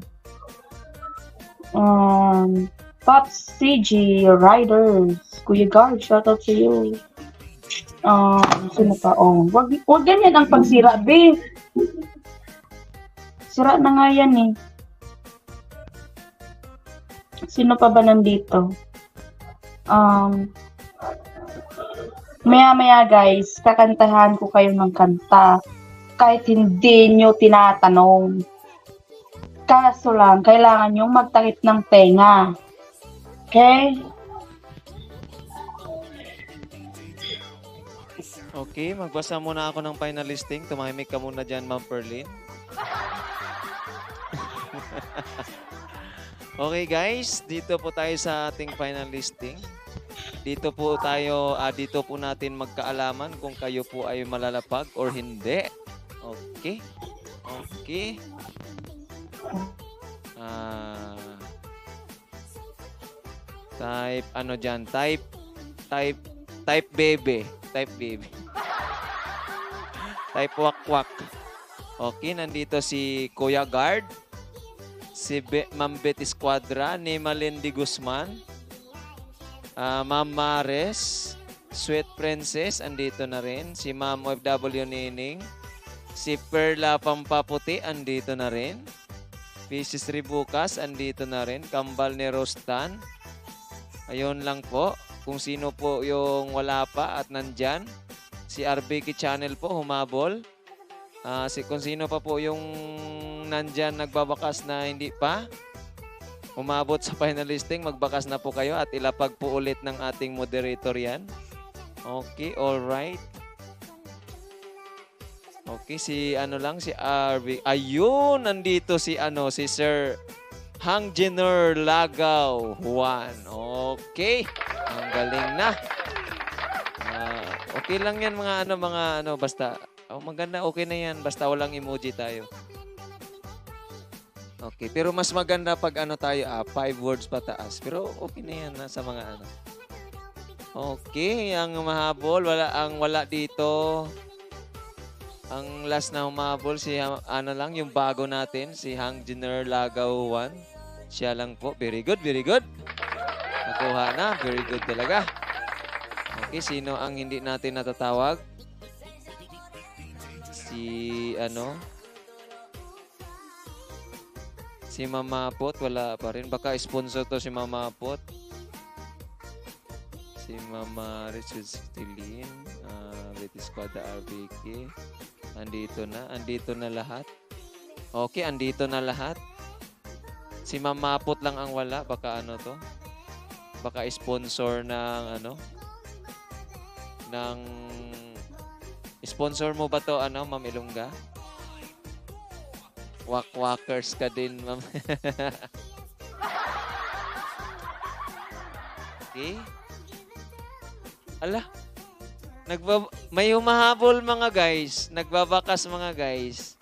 Pops CG Riders. Kuya Gar, shoutout sa iyo. Sino pa? Oh, wag ganyan ang pagsira, be. Sira na nga yan eh. Sino pa ba nandito? Maya-maya guys, kakantahan ko kayo ng kanta. Kahit hindi nyo tinatanong. Kaso lang, kailangan nyong magtakip ng tenga. Okay? Okay, magbasa muna ako ng final listing. Tumahimik ka muna dyan, Ma'am Perlin. Okay guys, dito po tayo sa ating final listing. Dito po natin magkaalaman kung kayo po ay malalapag or hindi. Okay. Okay. Type ano dyan? Type baby. Type baby. Type wak-wak. Okay, nandito si Kuya Guard, si Ma'am Betty Squadra, ni Malendi Guzman, Ma'am Mares, Sweet Princess, andito na rin. Si Ma'am OFW Nining, si Perla Pampaputi, andito na rin. Pieces Ribukas, andito na rin. Kambal ni Rostan. Ayun lang po. Kung sino po yung wala pa at nandyan. Si RBK Channel po, humabol. Kung sino pa po yung nandyan nagbabakas na hindi pa, umabot sa final listing, magbakas na po kayo at ilapag po ulit ng ating moderator yan. Okay, alright. Okay, si RB. Ayun, nandito si Sir Hangjener Lagaw Juan. Okay, ang galing na. Okay lang yan basta. Maganda, okay na yan. Basta walang emoji tayo. Okay, pero mas maganda pag tayo, 5 words pataas. Pero okay na yan sa mga Okay, ang mahabol, wala dito. Ang last na humahabol, si yung bago natin, si Hangjener Lagawan. Siya lang po. Very good, very good. Nakuha na, very good talaga. Okay, sino ang hindi natin natatawag? Si Mama Pot, wala pa rin. Baka sponsor to si Mama Pot. Si Mama Richard Stilin, Betty Squadra RBK. Andito na lahat. Okay, andito na lahat. Si Mama Pot lang ang wala. Baka baka sponsor ng sponsor mo ba to, Ma'am Ilongga? Wakwakers ka din, Ma'am. Okay. Ala. May humahabol mga guys. Nagbabakas mga guys.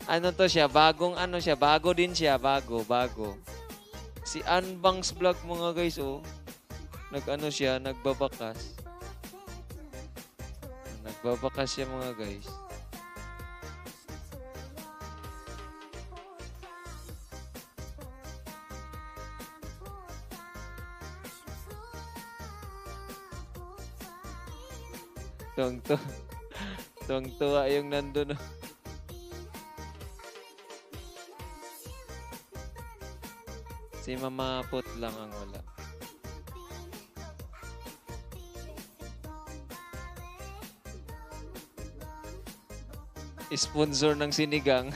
Ano to siya? Bagong siya. Bago din siya. Bago. Si Unbangs Vlog mga guys, oh. Nagbabakas. Nagbabakas siya mga guys. Tuwang-tuwa yung nandun. Si Mama Pot lang ang wala. Sponsor ng sinigang.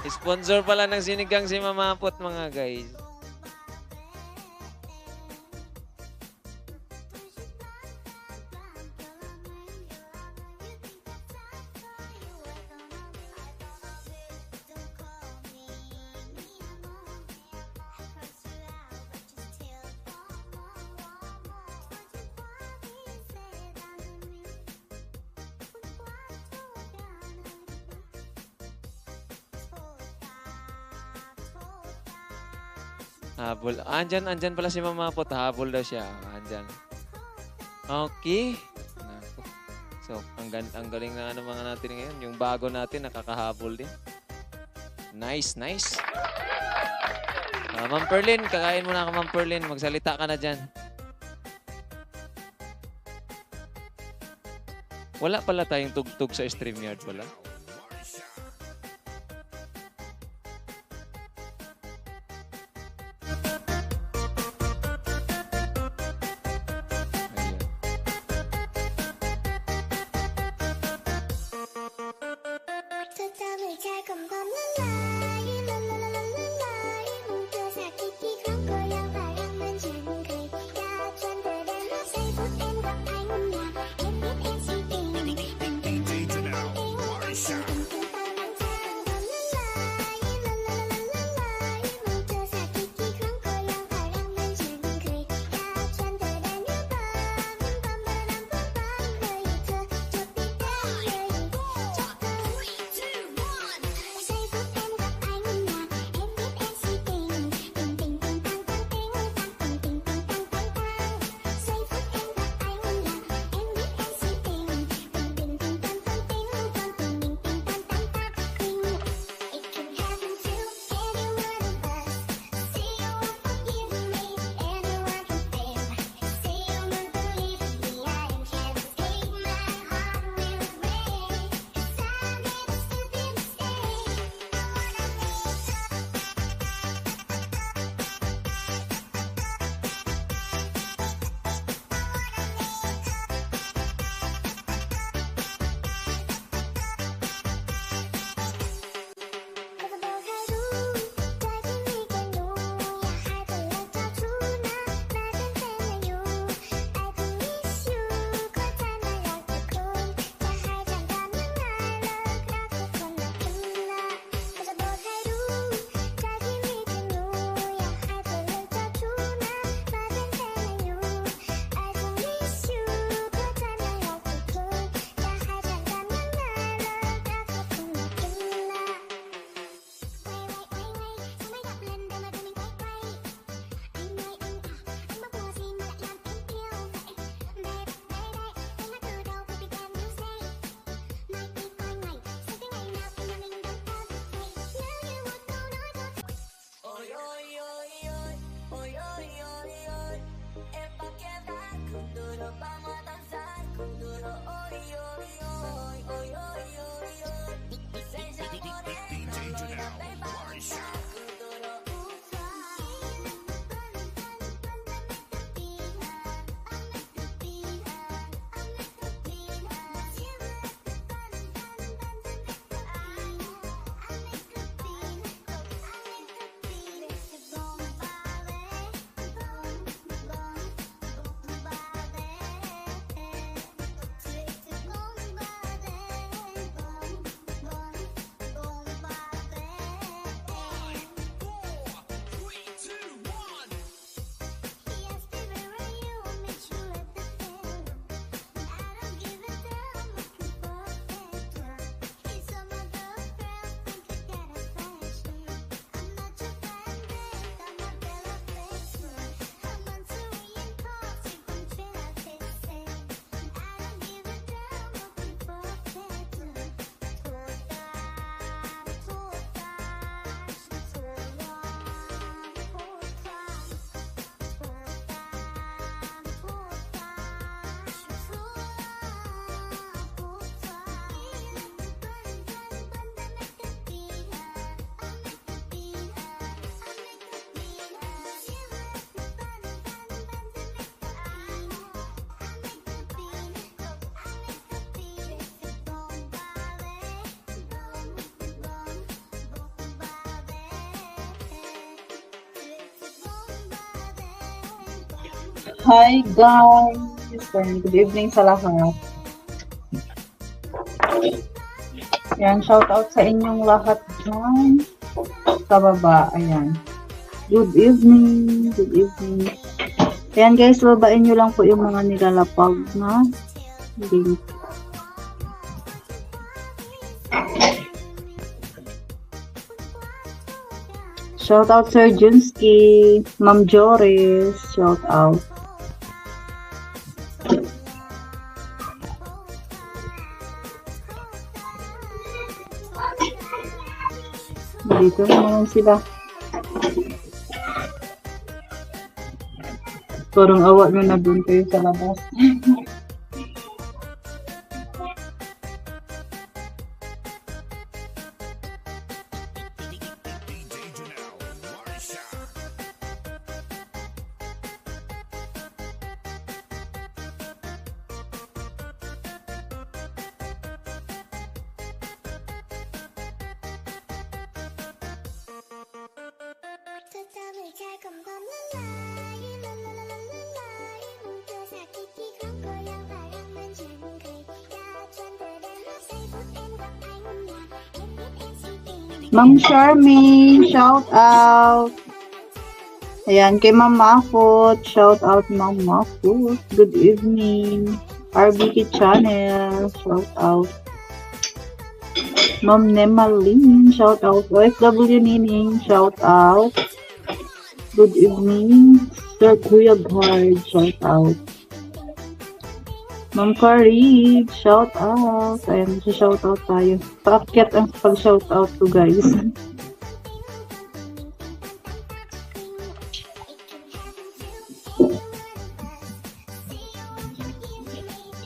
Sponsor pala ng sinigang si Mama Pot mga guys. Habol. Andyan pala si Mama Pot. Habol daw siya. Andyan. Okay. So, ang galing na mga natin ngayon. Yung bago natin, nakakahabol din. Nice. Ma'am Perlin, kakain mo na ka, Ma'am Perlin. Magsalita ka na dyan. Wala pala tayong tugtog sa StreamYard pala. Ayan. 초점을 잘끔 걷는 날 tua sa kỳ kỳ không cô đơn và rằng mình chẳng cười đã chân đời đến nó giây phút em gặp anh là em biết em si tình tình tình tình tình tình tình tua sa kỳ kỳ không cô đơn và rằng mình chẳng cười đã chân đời đến nó bấm bấm bấm bấm bấm lời thơ chợt đi tới lời chợt tới giây phút em gặp anh là em biết em si tình tình tình tình tăng tăng tình tăng tăng tình tăng tăng tăng tăng giây phút em gặp anh là em biết em si tình tình tình tình tăng tăng tình tăng tăng tình tình tăng tăng tăng it can happen to any one of us say you won't forgive me anyone can fail say you won't believe me I can't escape my heart will break 'cause I made a stupid mistake. Hi guys! Good evening sa lahat. Yan, shout out sa inyong lahat dyan. Sa baba, ayan. Good evening, good evening. Ayan guys, babain nyo lang po yung mga nilalapag na link. Shout out Sir Junsky, Ma'am Joris, shout out. Dito naman sila. Parang awa nyo na dun kayo sa labas. Ma'am Charmy, shout out. Ayan, kay Ma'am Mafut, shout out Ma'am Mafut. Good evening. RBK Channel, shout out. Ma'am Nemalin, shout out. OFW Nining, shout out. Good evening. Sir Kuya Guard, shout out. Ma'am Karig, shout out. Ayan, shout out tayo. Paakyat ang pag-shout out to guys.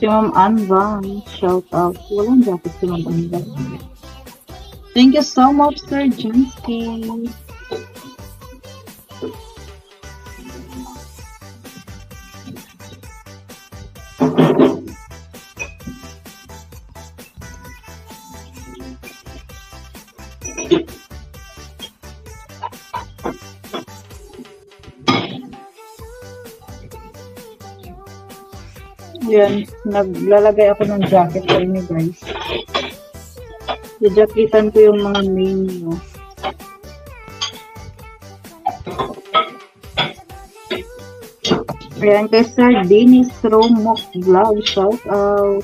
Si Ma'am Anvan, shout out. Walang jacket si Ma'am Anvan. Thank you so much, Sir Jinsky. Yan, naglalagay ako ng jacket sa inyo guys. Jacketan ko yung mga main nyo. Ayan kay Sir Dennis Romok Vlog, shout out.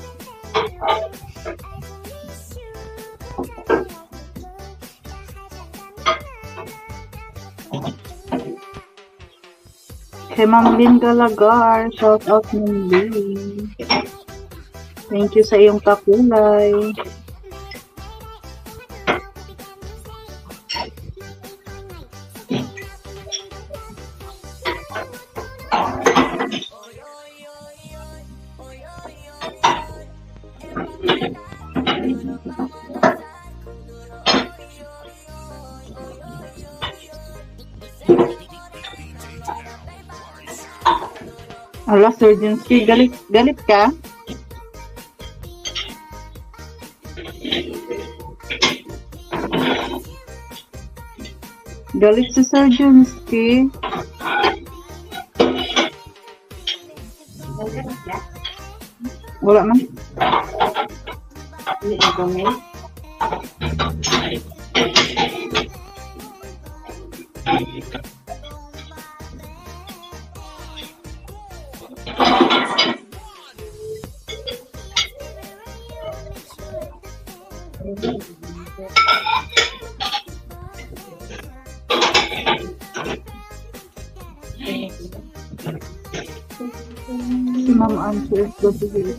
Kay Ma'am Lynn Galagar, shout out Ma'am Lynn. Thank you sa iyong kakulay. Ala, Sir Jinsky, galit ka? Galit si Sir Jinsky. Wala man. Si Ma'am Answer ko sige.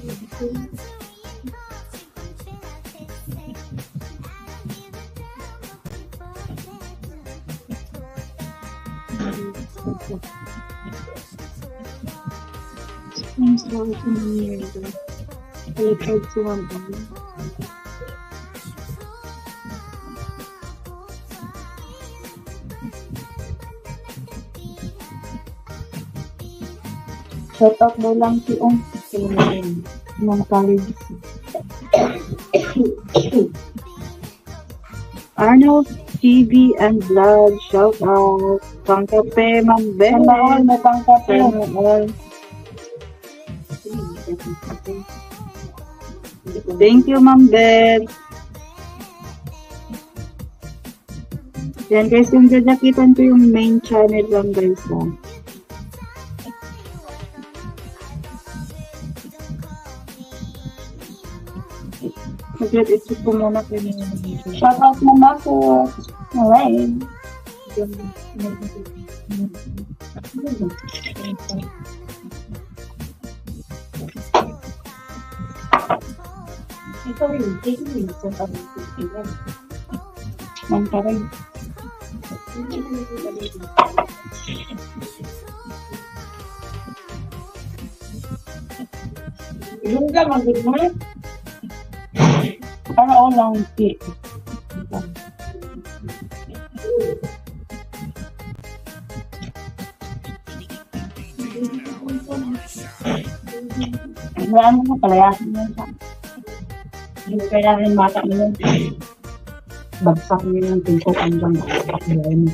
Shout out daw lang si Ong ng college. Arnold TV and Vlog, shout out. Pangkape, Ma'am Ben. May pangkape. Thank you, Ma'am Ben. Yan guys, yung jajakitan ko yung main channel lang guys. Maglet ito po muna kayo ng video. Shout out mama ko. Alright. Mangkaray. Yung ka, mag-good mo. Para all lang ti. Wala mo na palayasin mo siya. Hindi kailangan mata mo yun. Bagsak mo yung tingko hanggang bagsak mo yun.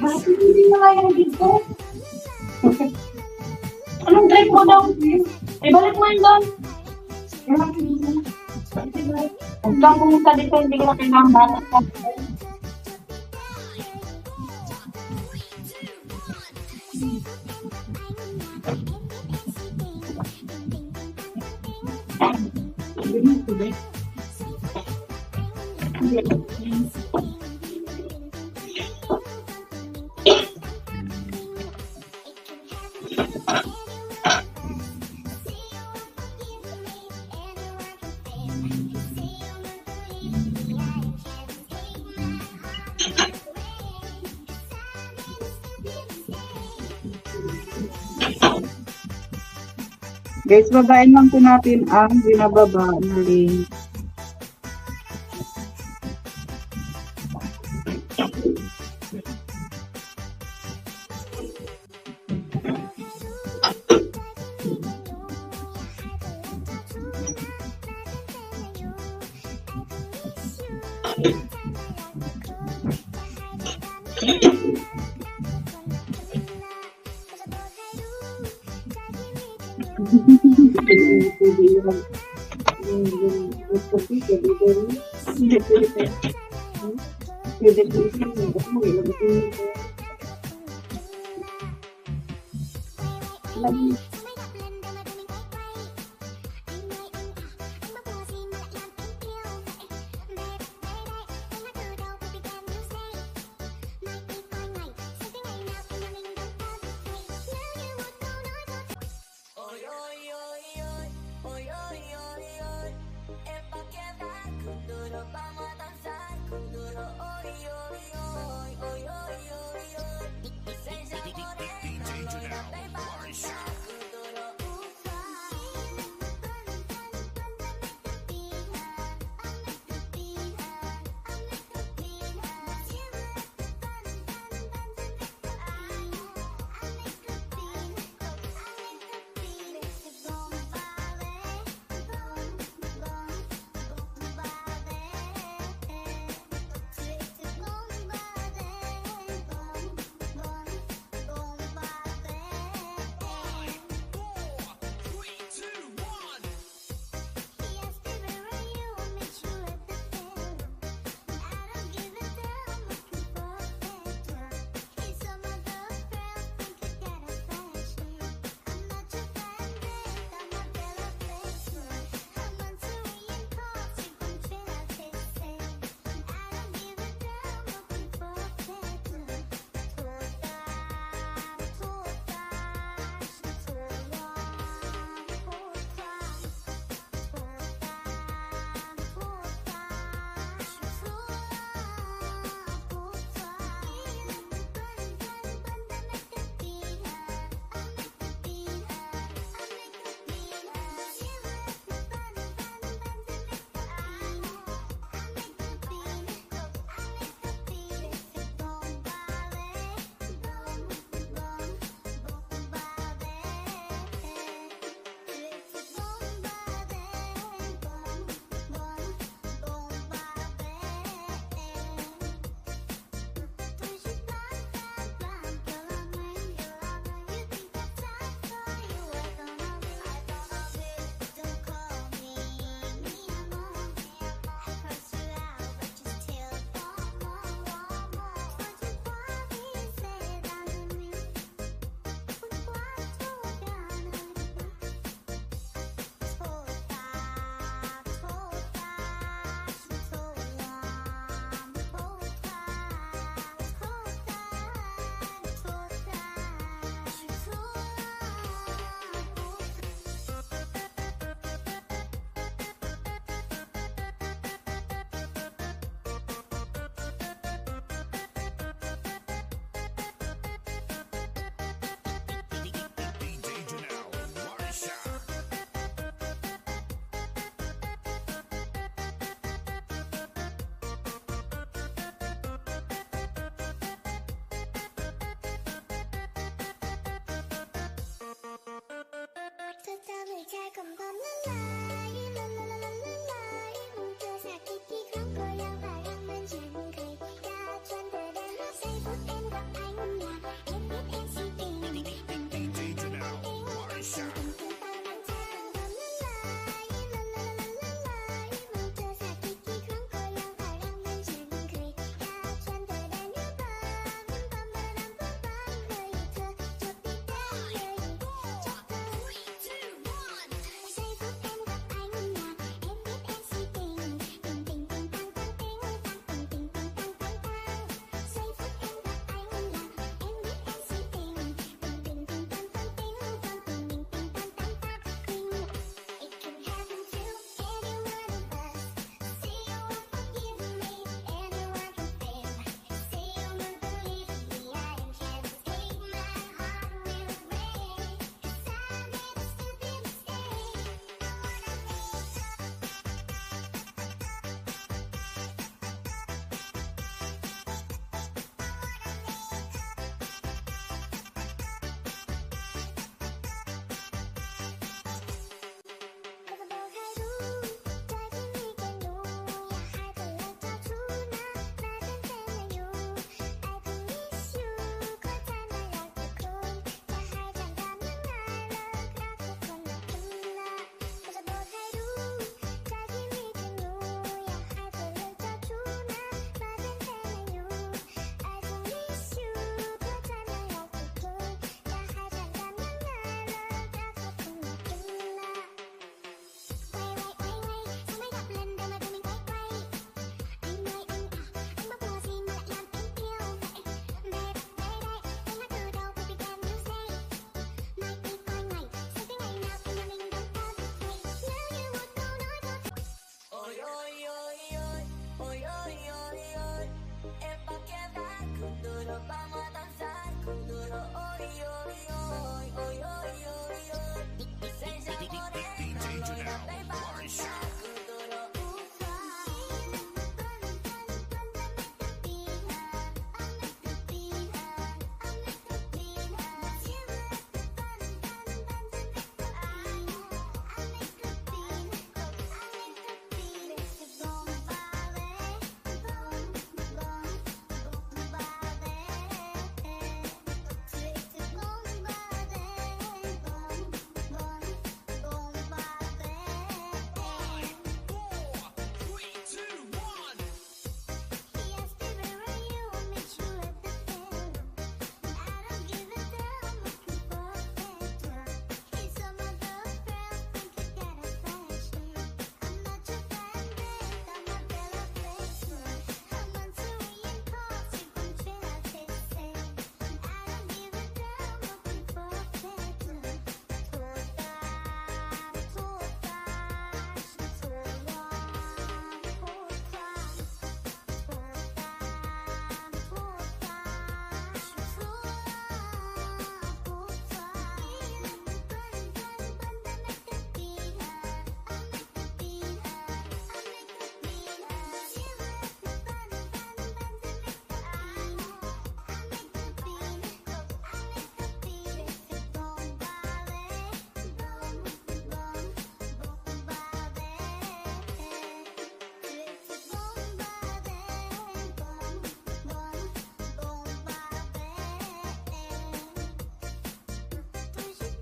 Hindi na nga yung dito. Anong trip mo daw? Ibalik mo yun doon. Huwag kang pumunta dito, hindi ka na kailangan bata ka. Guys, babain lang po natin ang binababa na link. DJ Janelle, Warisha.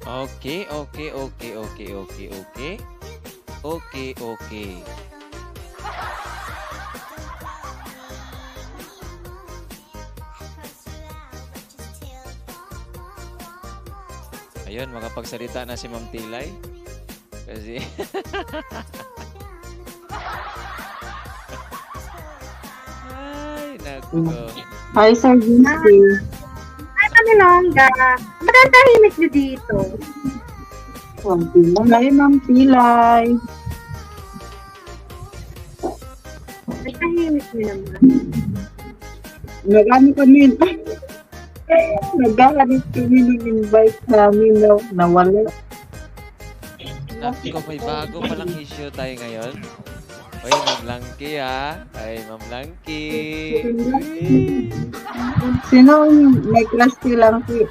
Okay, okay, okay, okay, okay, okay. Okay, okay. Ayun, makapagsalita na si Ma'am Tilay. Kasi ay, naku. Hi, Sir GC. Ay, Manilongga. Ba't ang tahimik niyo dito? Hi, Ma'am Pilay. Ba't tahimik niyo naman? Nag-ano kami, naghahanap kami ng invite namin na nawala. Naku, may bago palang issue tayo ngayon. Oy, Ma'am Langki ha. Ay, Ma'am Langki. Sino ang may crush lang si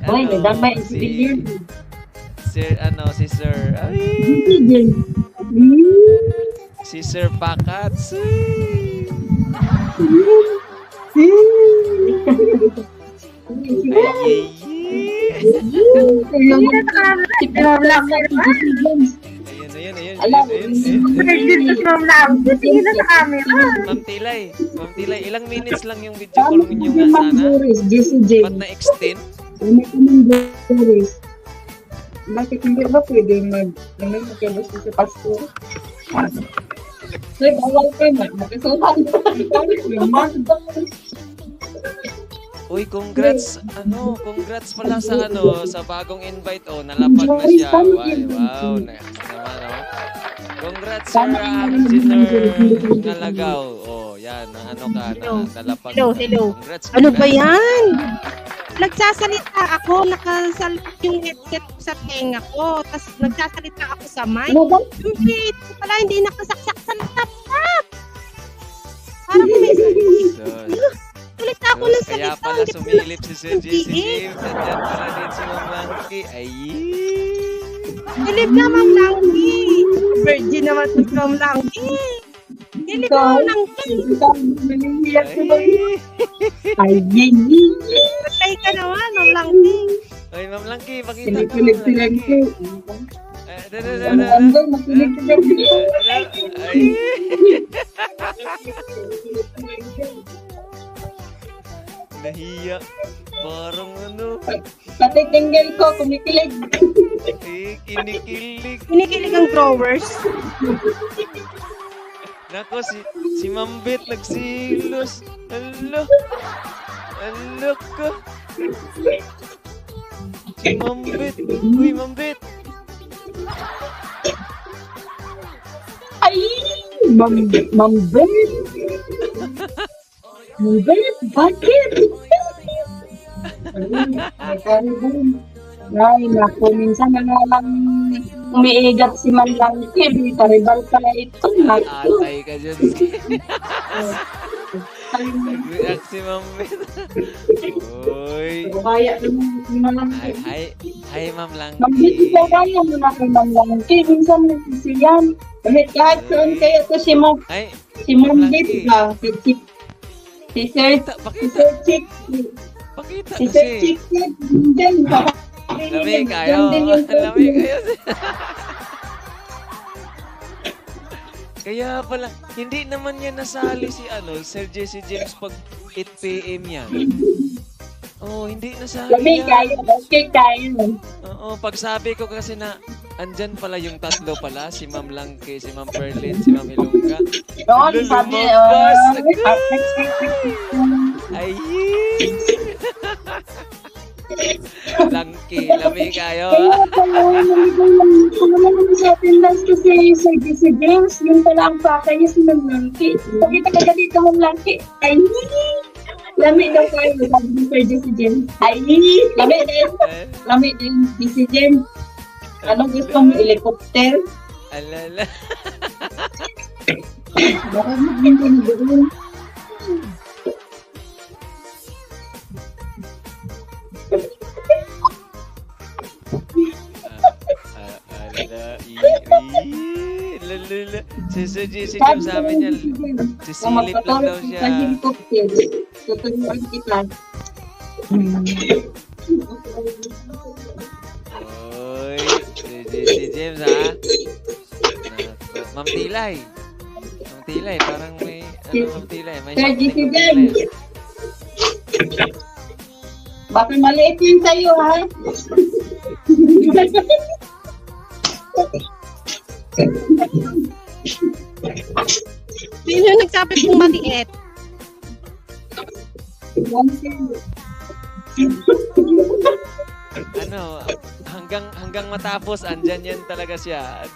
Uy, nadamay ang si sibilyan. Sir, si Sir, ay, si Sir Pakats. Ay, Si Pinablak na ayun, ayun. Alam, Dito si Ma'am Lam. Tingin na sa camera. Ma'am Tilay, ilang minutes lang yung video call ninyo nga sana? Jesse Ba't James. na-extend? Ano ka ng Doris? Bakit hindi ba pwede magkabas sa pastor? Sir, bawal ka na. Nakasuhan ka. Uy, congrats pala sa sa bagong invite. Oh, nalapag na siya. Wow, nice naman, oh. Congrats, Sir Engineer Ngalagaw. Oh, yan, nalapag. Hello. Congrats. Ano ba yan? Nagsasalita ako, nakasalpot yung headset ko sa tenga ko, tapos nagsasalita ako sa mic. Yung plate ko pala hindi nakasaksak sa laptop. Parang may salita ako ng Kaya salita. pala sumilip si Sir JC James. Nandiyan pala din si Ma'am Langki. Ay! Hilip na, Ma'am Langki. Virgin naman si Ma'am Langki. Hilip na, Ma'am Langki. Ay! Patay ka naman, Ma'am Langki. Ay, Ma'am Langki, pakita mo. Ay! Nahiya. Parang Pati tinggal ko, kumikilig. kinikilig. Kinikilig ang growers. Nako, si Ma'am Bet nagsilos. Alo ko. Si Ma'am Bet. Uy, Ma'am Bet. Ay! Mambet! Mambet, bakit? Ay, naku, minsan na nga lang umiigat si Man Langki. Paribal pala ito. Naku. Atay ka dyan. Nag-react si Ma'am Bet. Uy. Kaya naman si Man Langki. Hi, Ma'am Mambet, Langki. ikaw kaya mo na kay Man Langki. Minsan nagsisiyan. Kahit saan kaya ito si Ma'am. Ay, Si Mambet ba? Si Sir pakita Chick. Pakita Si Sir kasi. Chick. Diyan. Lamig kayo. Lamig kayo. Kaya pala, hindi naman niya nasali si Sir Jesse James pag 8 p.m. yan. Oh, hindi nasali Lamig yan. kayo. Okay kayo. Oo, pag sabi ko kasi na andyan pala yung tatlo pala, si Ma'am Langke, si Ma'am Perlin, si Ma'am Ilongga. Doon, sabi, Lumabas. Ay! Langke, lamig kayo. Kung naman sa attendance kasi Sir Jesse James, yun pala ang pakay niya si Ma'am Langki. Pagkita ka na dito Ma'am Langki, ay, lamig daw kayo, sabi ni Sir Jesse James. Ay, lamig din, Jesse James. Ano gusto mo, helicopter? Alala. Bakit magbinti na doon? Lalala. Si Sir Jesse James sa amin yan. Sisilip lang daw siya. Sa helicopter, tuturuan kita. Si James, ha? Nako. Ma'am Tilay. Ma'am Tilay, parang may, Ma'am Tilay? May Sir, something, si Ma'am James. Tilay. Baka maliit yun sa'yo, ha? Sino yung nagsabi kong maliit? Ano, hanggang matapos, andyan yan talaga siya.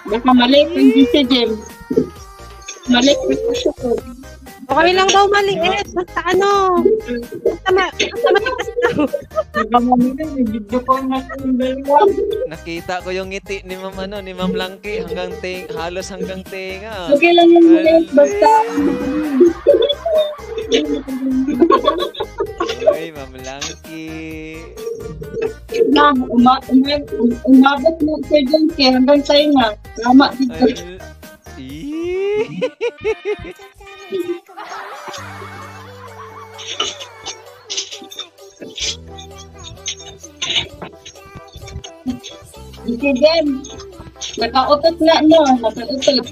Baka maliit yun si James. Maliit yun siya. Okay lang daw maliit. Basta ano. Basta matikas daw. Baka maliit, video ko na yung dalawa. Nakita ko yung ngiti ni Ma'am ni Ma'am Langki halos hanggang tenga. Okay lang yung maliit, basta. Uy, Ma'am Langki. Na, umabot mo Sir James hanggang sa'yo nga. Tama dito. Si James, nakautot nga no, nakautot.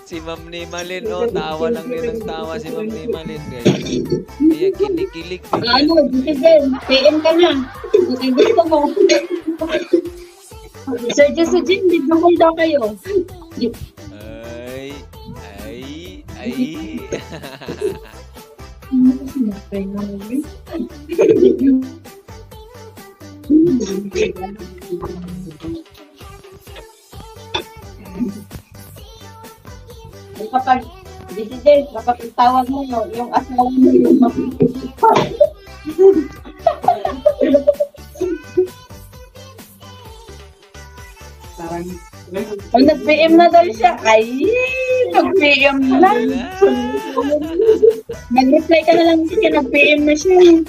Si Ma'am Nimalin, tawa lang din ng tawa si Ma'am Nimalin, guys. Kaya kinikilig din yan. Ano, si James, PM ka na. Kung gusto mo. Sir James, dito mo daw kayo. Ay. Kapag James, kapag itawag mo yung asawa mo yung Pag nag-PM na daw siya, ay, nag-PM na. Nag-reply ka na lang siya, nag-PM na siya.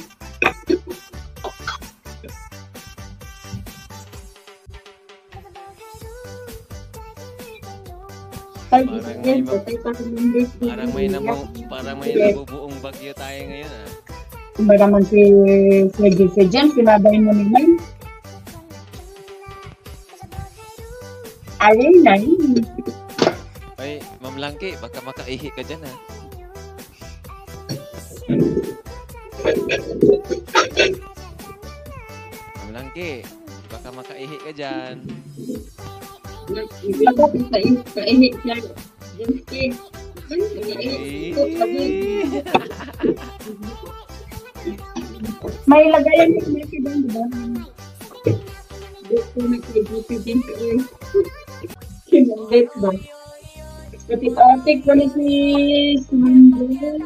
Parang may nabubuong bagyo tayo ngayon, ah. Kumbaga man si James, sinabay mo naman. Ayun na yun. Ay, Ma'am Langki, baka makaihi ka dyan, ha? Ma'am Langki, baka makaihi ka dyan. Bakit kainit siya? May lagayan yung may kibang, diba? Dito nag-ibig din ka eh. Kinandit ba? Pati patik ko na si Mandel.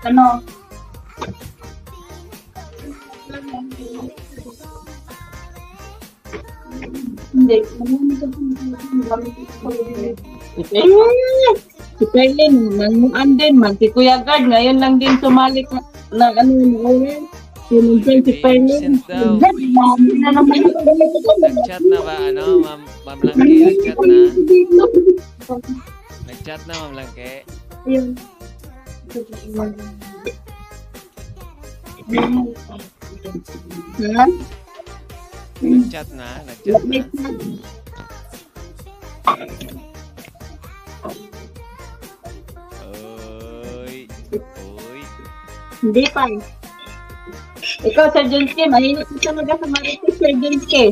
Ano? Hindi. Si Perlin, nanuan din man. Si Kuya Gard, ngayon lang din sumalik na ano yung sinunod si Perlin. Nag-chat na ba, Ma'am Langki? Nag-chat na? Nag-chat na, Ma'am Langki? Ayun. Nag-chat na? Nag-chat na? Oy. Hindi pa. Ikaw, Sir Jenske, mahilig ka talaga sa marites, Sir Jenske.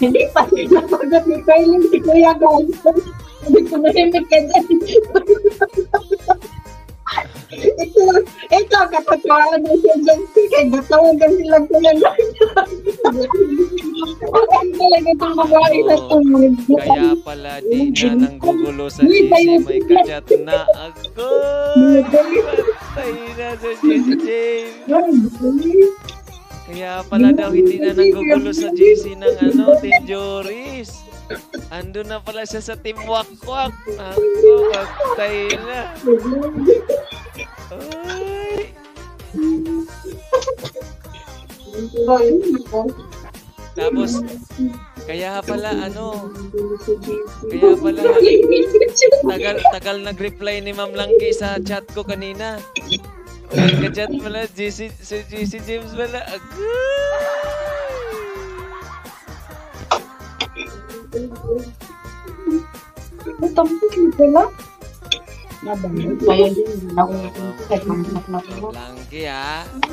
Hindi pa. Napagat ni Perlin si Kuya Gard. Hindi ko nahimik ka dyan. Ito, kapatwaan ng Sir Jenske, kaya natawagan silang Kuya Gard. Ang talaga itong babae na tumulog. Kaya pala di na nanggugulo sa GC, may kachat na ako. Patay na sa GC. Kaya pala daw hindi na nanggugulo sa GC ng Team Joris. Ando na pala siya sa Team Wakwak. Ako, magtay na. Ay. Tapos, kaya pala tagal nag-reply ni Ma'am Langki sa chat ko kanina. Nag-chat pala, si James pala.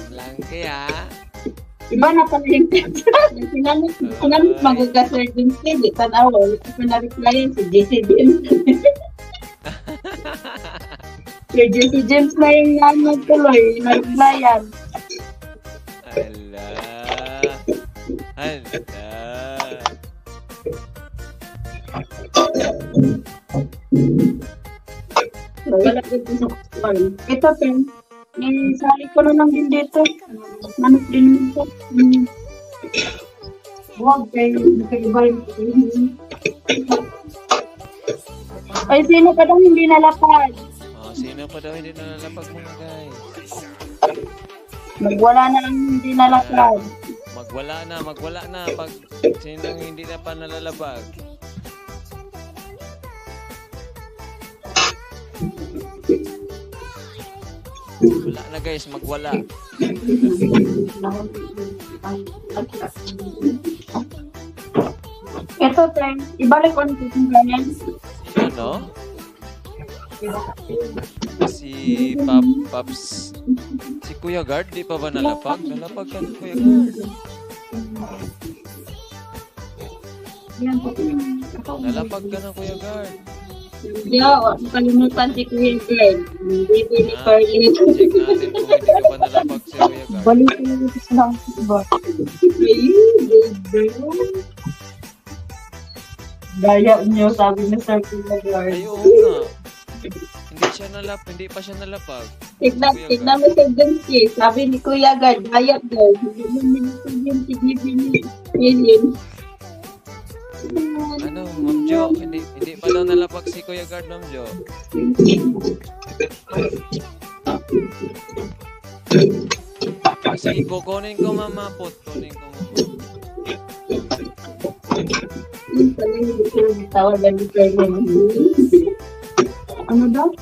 Langki ha. Iba na pala yung text. Sinamit mag-gasser din siya. Di tanawa. Ito na replyan si JC James. Si JC James na yung nagtuloy. Na-replyan. Hala. Wala dito sa call. Ito, Pen. Sali ko na lang din dito. Manok din ito. Huwag kayo. Nakaiba yung ay, sino pa daw hindi nalapad? Sino pa daw hindi nalalapag mga guys? Magwala na lang hindi nalapad. Magwala na. Pag sinong hindi na pa nalalabag. Wala na guys, magwala. Ito, Teng. Ibalik ko nito kung ganyan. Ano? Si Paps. Si Kuya Guard, di pa ba nalapag? Nalapag ka na, Kuya Guard. Nalapag ka na, Kuya Guard. Hindi ako. Kalimutan si Kuya Glenn. Hindi piniparinig. Check natin kung hindi ka pa nalapag si Kuya Guard. Balik ko nito sa iba. Gaya nyo, sabi ni Sir Kuya Guard. Ay, oo nga. Hindi pa siya nalapag. Tignan mo sa Dempsey. Sabi ni Kuya Gard, hayap daw. Hindi mo minigyan si Givin. Ano, Ma'am Jo? Hindi pa daw nalapag si Kuya Guard, Ma'am Jo. Sige, kukunin ko, Mama Pot. Kunin ko, Mama. Tawagan ni Kuya. Ano daw?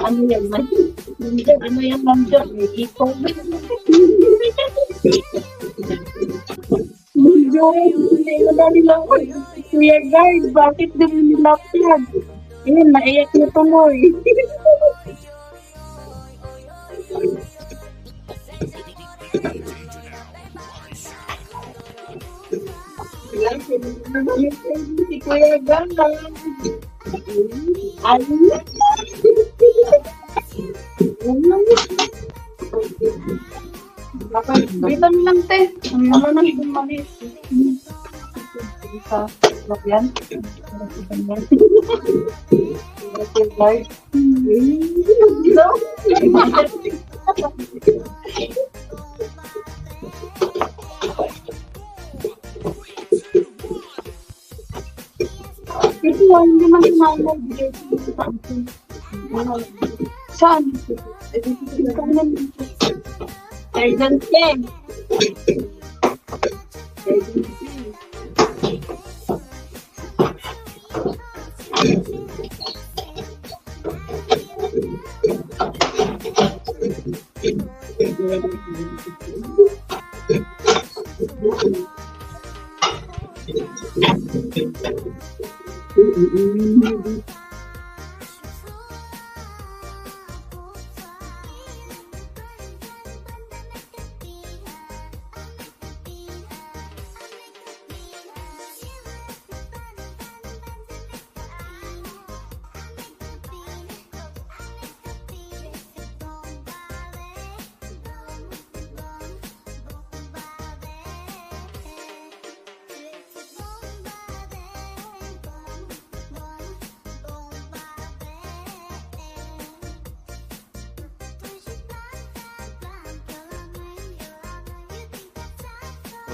Ano yan, man? Ano yan, Ma'am Jo? May ikaw. Madali lang ko. Kuya Guard, bakit di mo nilaplag? Ayun, naiyak na tuloy. Si Kuya Gard. Dito lang, te. Ang naman ang bumalik. Sa yan. Kuya Guard. Ito lang naman sinamag dito sa akin. Saan? Sergeant Ken.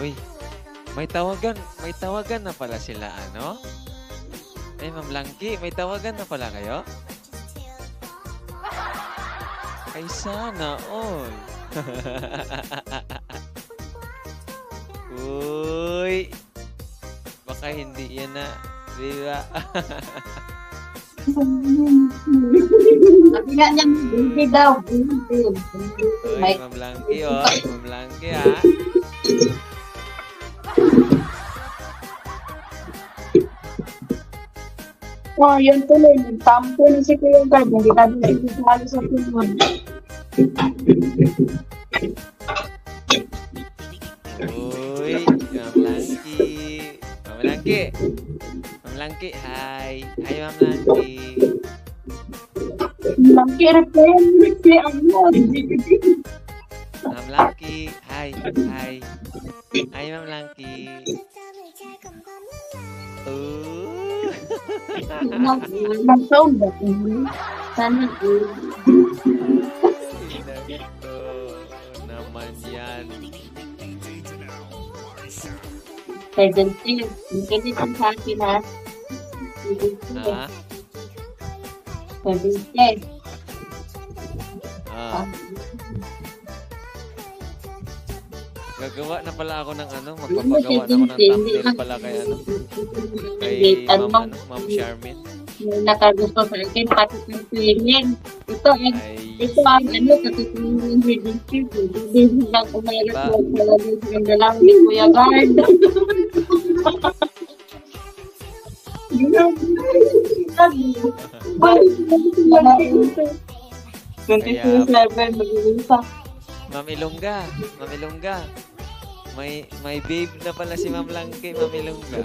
Uy, may tawagan na pala sila, ano? Ay, Ma'am Langki, may tawagan na pala kayo? Ay, sana all. Uy, baka hindi yan na, di ba? Sabi nga niya, hindi daw. Uy, Ma'am Langki, oh. Ma'am Langki, ha? Oh, yun tuloy. Nagtampo na si Kuya Gard. Hindi natin sinasali sa tunod. Uy, Ma'am Langki. Ma'am Langki. Ma'am Langki, hi. Hi, Ma'am Langki. Nangkirap na yan. Si ano. Ma'am Langki, hi. Hi. Hi, Ma'am Langki. Oh. Nag-sound ba? Sana Ito naman yan. 70. Hindi dito sa akin ha. Ha? 70. Ah. Gagawa na pala ako ng ano, magpapagawa na ako ng thumbnail pala kay ano, kay Ma'am, ano, Ma'am Charmin. May nakagusto sa akin, pati ng feeling. Ito ang ano, katutulong ng reading chief. Hindi lang umalat Ba? ko talaga ng dalawang ni Kuya Gard. Kaya, 27, mag-iisa. Ma'am Ilongga, may babe na pala si Ma'am Langki, Ma'am Ilongga.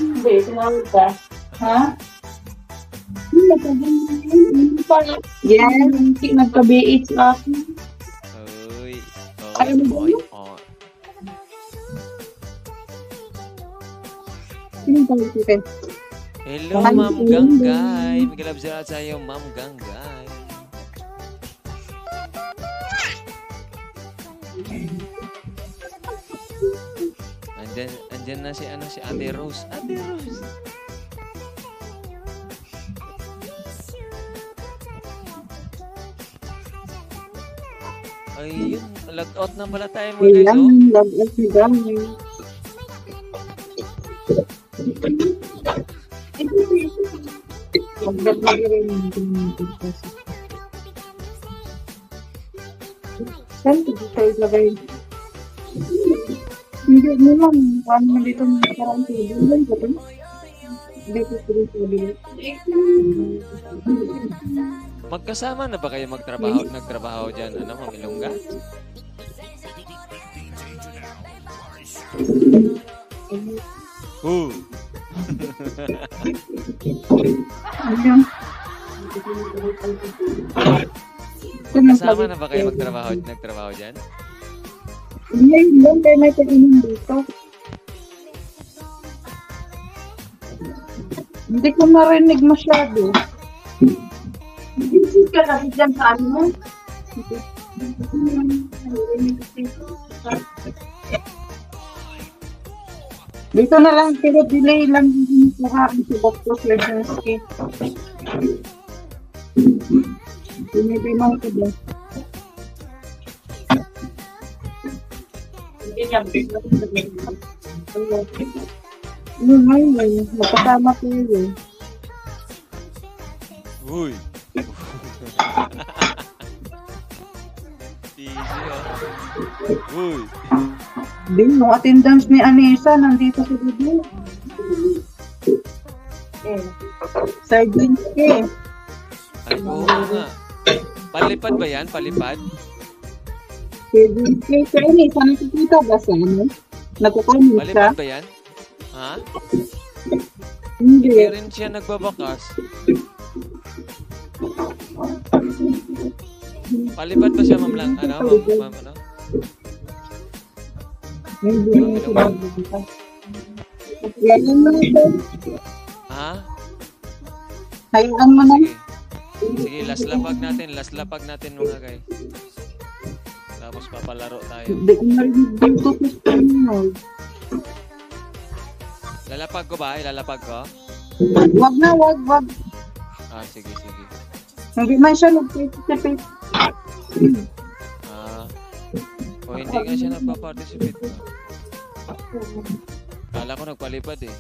Hindi, sinawag ka. Ha? Yan. Nagka-BH ako. Uy, Ayaw mo boy, oh. Sino ba ito? Hello, Ma'am Ganggay. May sa sa'yo, Ma'am Ganggay. Andyan na si Ate Rose. Ate Rose. Ay, yun. Log-out na pala tayo mga guys, oh. Love us ni Gami. Saan ito tayo lagay? Hindi mo lang. Paano mo dito parang tubig? Hindi ko ito. Dito sa dito. Magkasama na ba kayo nagtrabaho dyan, ano, Ma'am Ilongga? Magkasama na ba kayo nagtrabaho dyan? Hindi, kaya may pag-inom dito. Hindi ko marinig masyado. Hindi ka kasi dyan sa ano? Dito na lang, pero delay lang yung sa si Dr. Flesinski. Binibimang ko ba? Hindi niya. Ano ngayon, magkasama ko yun. Uy! Easy, oh. Uy! Din, yung attendance ni Anissa, nandito sa video. Sardines eh. Ay, oo nga. Palipad ba yan? Palipad? Sardines eh. Kaya ni, sana nakikita ba sa ano? Nagkukunin siya? Palipad ba yan? Ha? Hindi. Hindi rin siya nagbabakas. Palipad ba siya, Ma'am Lang? Ano? Ma'am, ano? Hindi na sinabi. Yan mo na ito. Ha? Hayaan mo na. Sige. Sige, last lapag natin mga guys. Tapos papalaro tayo. Hindi ko narinig yung tupis ko yun. Lalapag ko ba? Ilalapag ko? Wag na, wag. Ah, sige. Hindi man siya nag-participate. Ah. O hindi nga siya nagpa-participate ba? Kala ko nagpalipad eh.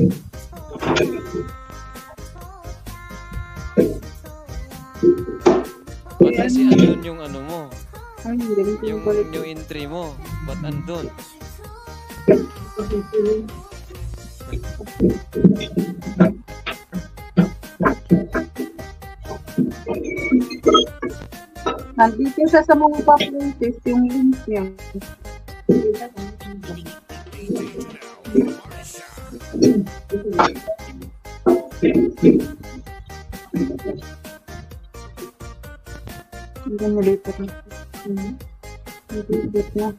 Ba't kasi andun yung ano mo? Ay, hindi ko Yung balik. new entry mo? Ba't andun? Nandito siya sa mga pa-places, yung link niya. Hindi nalipat na. Nalipat na.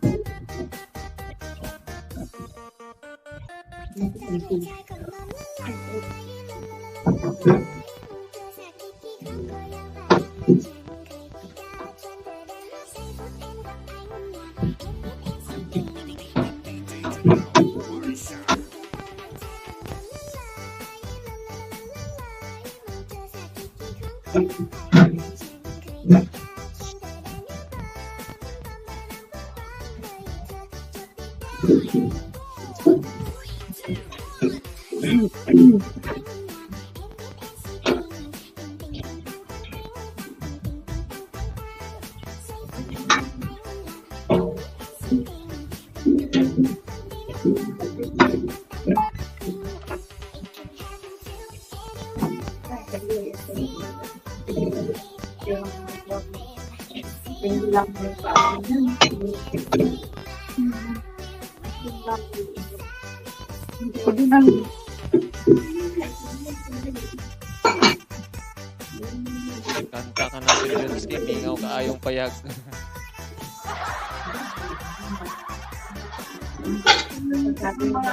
Kanta ka na Children's Game, mingaw ka ayong payag.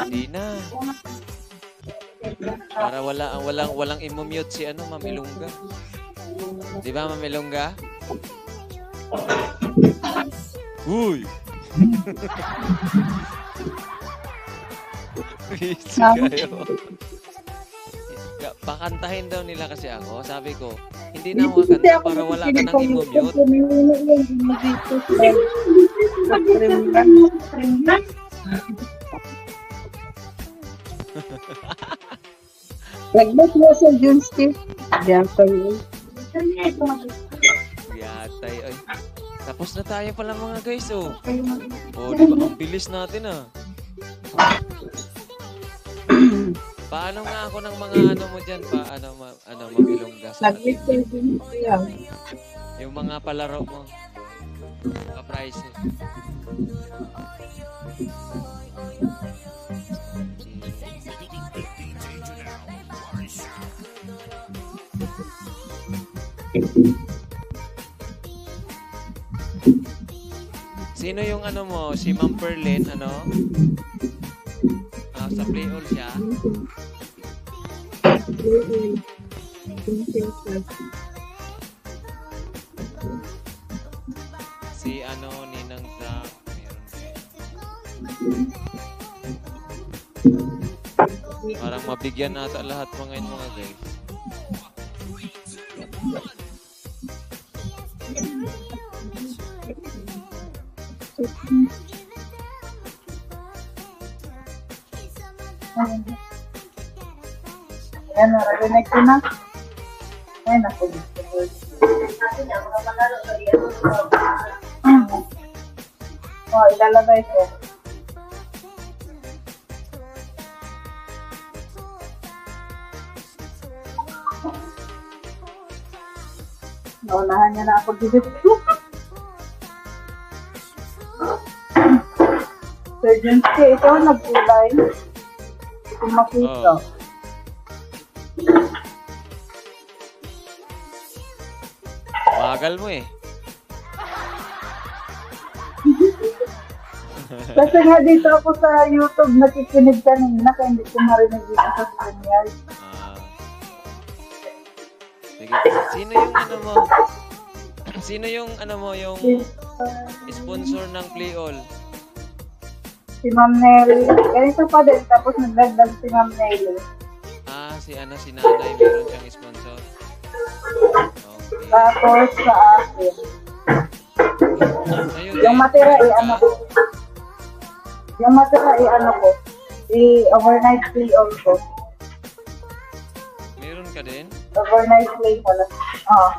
Hindi na. Para walang i-mute si ano, Ma'am Ilongga. Di ba, Ma'am Ilongga? Uy! Busy kayo. Pakantahin daw nila kasi ako. Sabi ko, hindi na ako kakanta para wala ka nang i-mute. Nagbot mo sa Junski. Diyan pa yun. Yatay, ay. Tapos na tayo pala mga guys, oh. Oh, di ba? Ang bilis natin, ah. Paano nga ako ng mga ano mo dyan? Mabilongga sa atin? Yung mga palaro mo. Pa-price eh. Sino yung ano mo? Si Ma'am Perlin, ano? Sa play all siya. Si ano, Ninang Zach, meron din. Parang mabigyan nata lahat mga ngayon mga guys. Ayan, narinig ko na. Ayan, ako. Oh, ilalagay ko. Naunahan niya na ako dito. Surgeon K, ito nagkulay. Hindi ko makita. Oh. Bagal mo eh. Kasi nga dito ako sa YouTube nakikinig kanina kaya hindi ko marinig dito sa Premiere. Sige. Sino yung ano mo? Sino yung ano mo yung Sponsor ng Play All. Si Ma'am Nelly. Ganito pa din. Tapos nagdagdag si Ma'am Nelly. Si nanay, meron siyang sponsor. Okay. Tapos sa akin. Ayun, Yung matira ano ko. Yung matira ano ko. I-overnight play on ko. Meron ka din? Overnight play pala. Oo.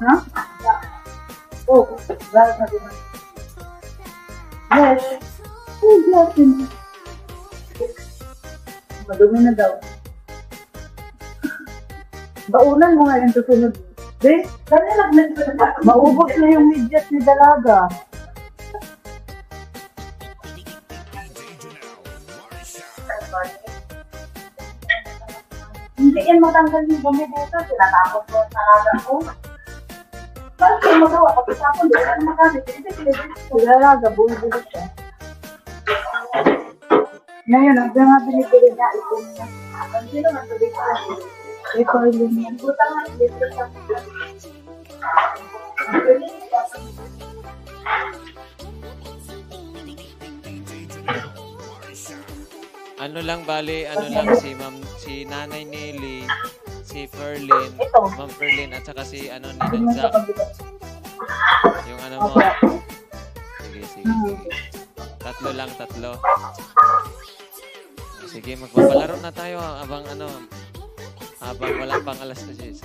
Ha? Oh, dahil na din. Yes. Oh, natin. Madumi na daw. Baunan mo nga yung susunod. Be, maubos na yung medyas ni Dalaga. Hindi yan matanggal yung bumi dito. Tinatapos ko sa Dalaga ko. Bakit yung magawa? Kapag ako, hindi ka na magamit. Si Dalaga, bumibili siya. Ngayon, ang mga binibili niya, ito niya. Ang sino nga sabi ko? Recording niya. Buta nga, dito sa Ano lang si Nanay Nelly, si Ferlin, Ma'am Ferlin, at saka si Ninang Zach. Yung mo. Sige. Tatlo. Sige, magpapalaro na tayo habang wala pang alas 10.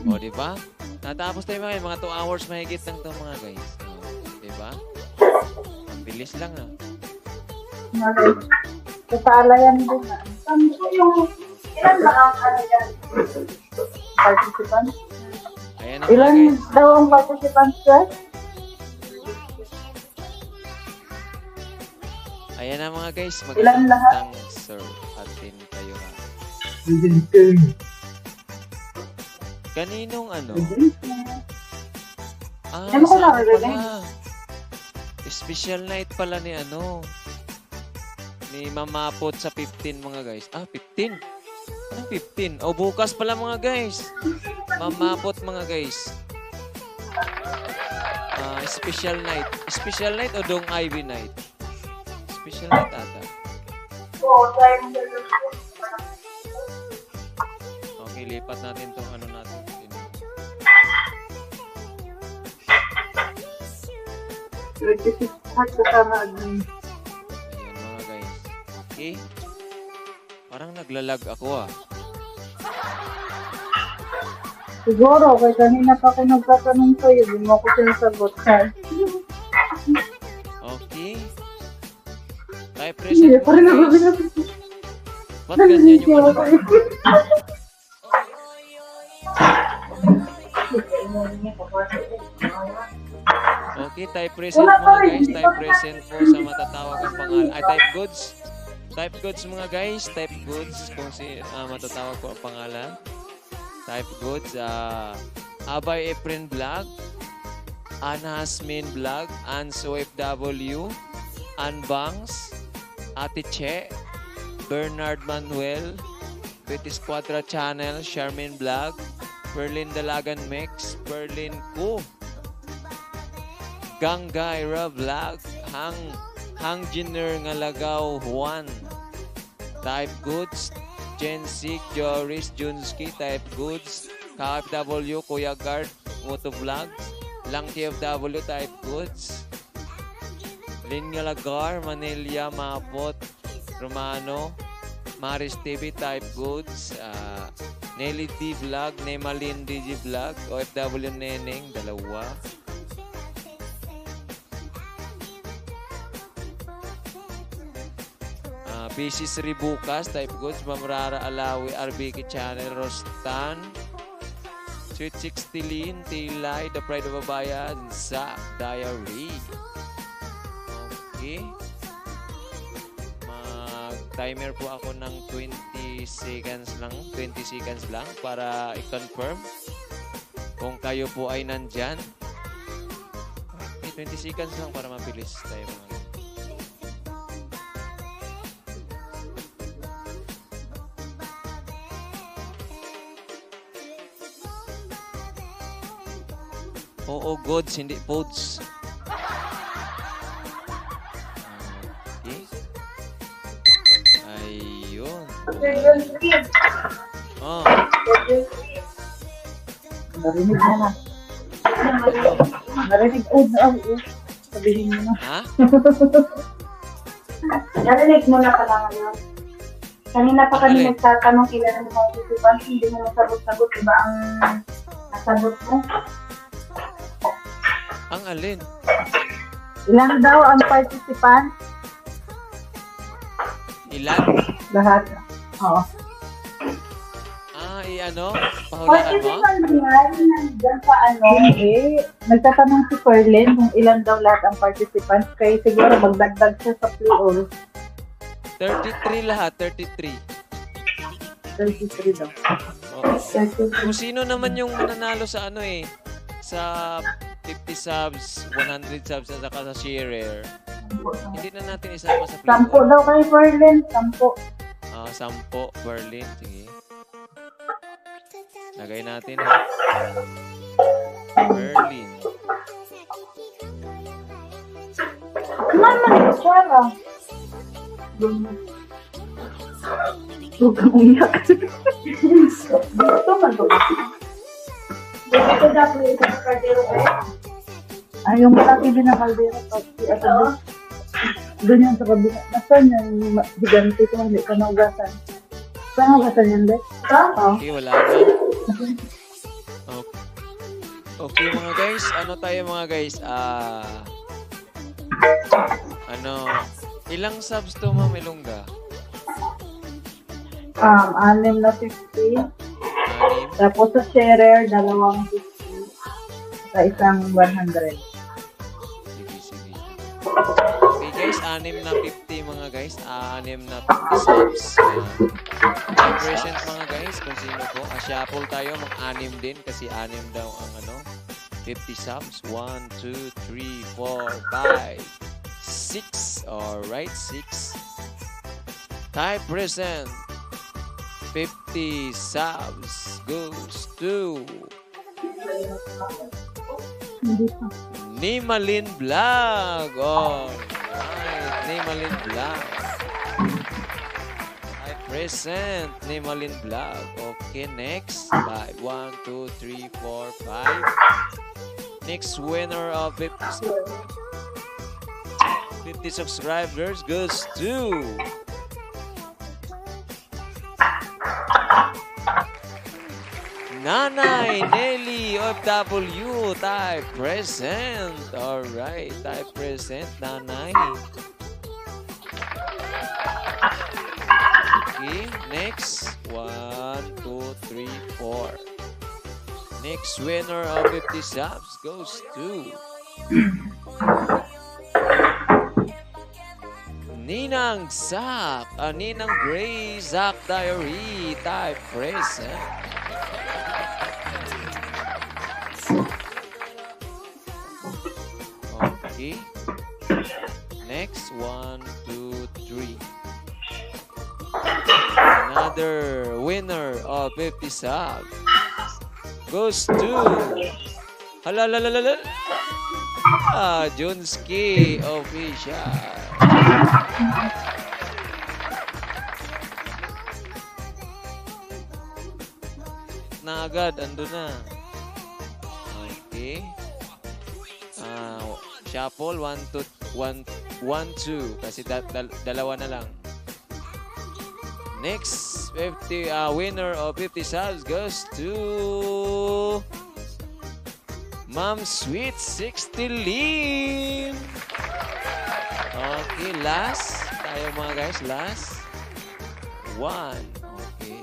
O, di ba? Natapos tayo mga 2 hours mahigit lang ito mga guys. Di ba? Ang bilis lang, no? Kasalayan din na. Yung ilan ba ang participants? Ayan na Ilan mga guys. daw ang participants, sir? Ayan na mga guys. Ilan lahat? Magandang sir. Atin kayo ha. Kaninong Ano ko sa na, pala. Special night pala ni ni Mamapot sa 15 mga guys. 15? Anong 15? Bukas pala mga guys. Mamapot mga guys. Special night. Special night o Dong Ivy night? Special night ata. Okay, lipat natin tong natin. Ayan mga guys. Okay. Parang naglalag ako Siguro, kaya kanina pa ako nagtatanong sa'yo, hindi mo ako sinasagot, sir. Okay. Tayo present mo guys. Ba't ganyan yung Okay, type present mga guys. Type present po sa matatawag ang pangalan. Type goods. Type goods mga guys. Type goods kung matatawag po ang pangalan. Type goods. Abay Efren Vlog. Ana Hasmin Vlog. Anso FW. Anbangs. Ate Che. Bernard Manuel. Betis Quadra Channel. Charmaine Vlog. Perlin Dalagan Mix. Perlin Ku. Ganggaira Vlog, Hang Jiner Ngalagaw Juan, Type Goods, Jensik, Joris, Junski, Type Goods, KFW, Kuya Guard, Moto Vlogs, Lang TFW, Type Goods, Linya Lagar, Manila, Mapot, Romano, Maris TV, Type Goods, Nelly D Vlog, Nemalin DG Vlog, OFW Neneng, dalawa. Bisis Ribukas, Type Goods, Mamrara Alawi, RBK Channel, Rostan, Sweet 60 Lin, Tilay, The Pride of Babayan, sa Diary. Okay. Mag-timer po ako ng 20 seconds lang para i-confirm kung kayo po ay nandyan. Okay, 20 seconds lang para mabilis tayo mga. Oo, gods, hindi pods. Okay. Ayun. Oh, Narinig na na. Narinig. Sabihin mo na. ha? Narinig mo na pala ngayon. Kanina pa kami Alin? nagtatanong ilan ang participants, hindi mo nasagot-sagot, iba ang nasagot mo. Ang alin? Ilan daw ang participant? Ilan? Lahat. Oo. Ano? Pahulaan mo? Participants yan, nandyan sa ano. Hindi. Nagtatanong si Ferlin kung ilan daw lahat ang participants. Kaya siguro magdagdag siya sa play-all. 33 lahat, 33. 33 daw. Oo. Kung sino naman yung mananalo sa ano sa 50 subs, 100 subs, at saka sa sharer, hindi na natin isama sa 10 play-all. daw kay Ferlin, 10. 10, Berlin. Sige. Lagay natin Berlin. Naman, Chara. Huwag kang umiyak. Gusto man to. Hindi ko dapat yung sa kardero kayo. Ay, yung malaki din na kaldero. Doon yan sa kabila. Nasaan yung higante ko? Hindi ka naugasan. Saan naugasan yan, Dek? Oo. Okay, wala na. Okay mga guys, ano tayo mga guys? Ilang subs to Ma'am Ilongga? 6 na 50. 6? Tapos sa sharer, 2 50. Sa isang 100. Sige. Okay guys, 6 na 50 mga guys. 6 na 50 subs. Present mga guys, kung sino po. Shuffle tayo, mag-6 din kasi 6 daw ang 50 subs. 1, 2, 3, 4, 5, 6. Alright, 6. Type present. 50 subs goes to Nimalin Vlog. Alright, Nimalin Vlog. Type present. Nimalin Vlog. Okay, next. 5, 1, 2, 3, 4, 5. Next winner of 50 subscribers goes to Nanay Nelly OFW. Type present. Alright, type present, Nanay. Okay, next. 1, 2, 3, 4. Next winner of 50 subs goes to Ninang Zach, Ninang Gray Zach Diary. Type present. Okay. Next, 1, 2, 3. Another winner of 50 subs goes to Halalalala. Junski Official. Na agad, ando na. Okay. Shuffle 1, 2 kasi dalawa na lang. Next 50 winner of 50 subs goes to Ma'am Sweet 60 Lim. Okay, last tayo mga guys, last 1. Okay.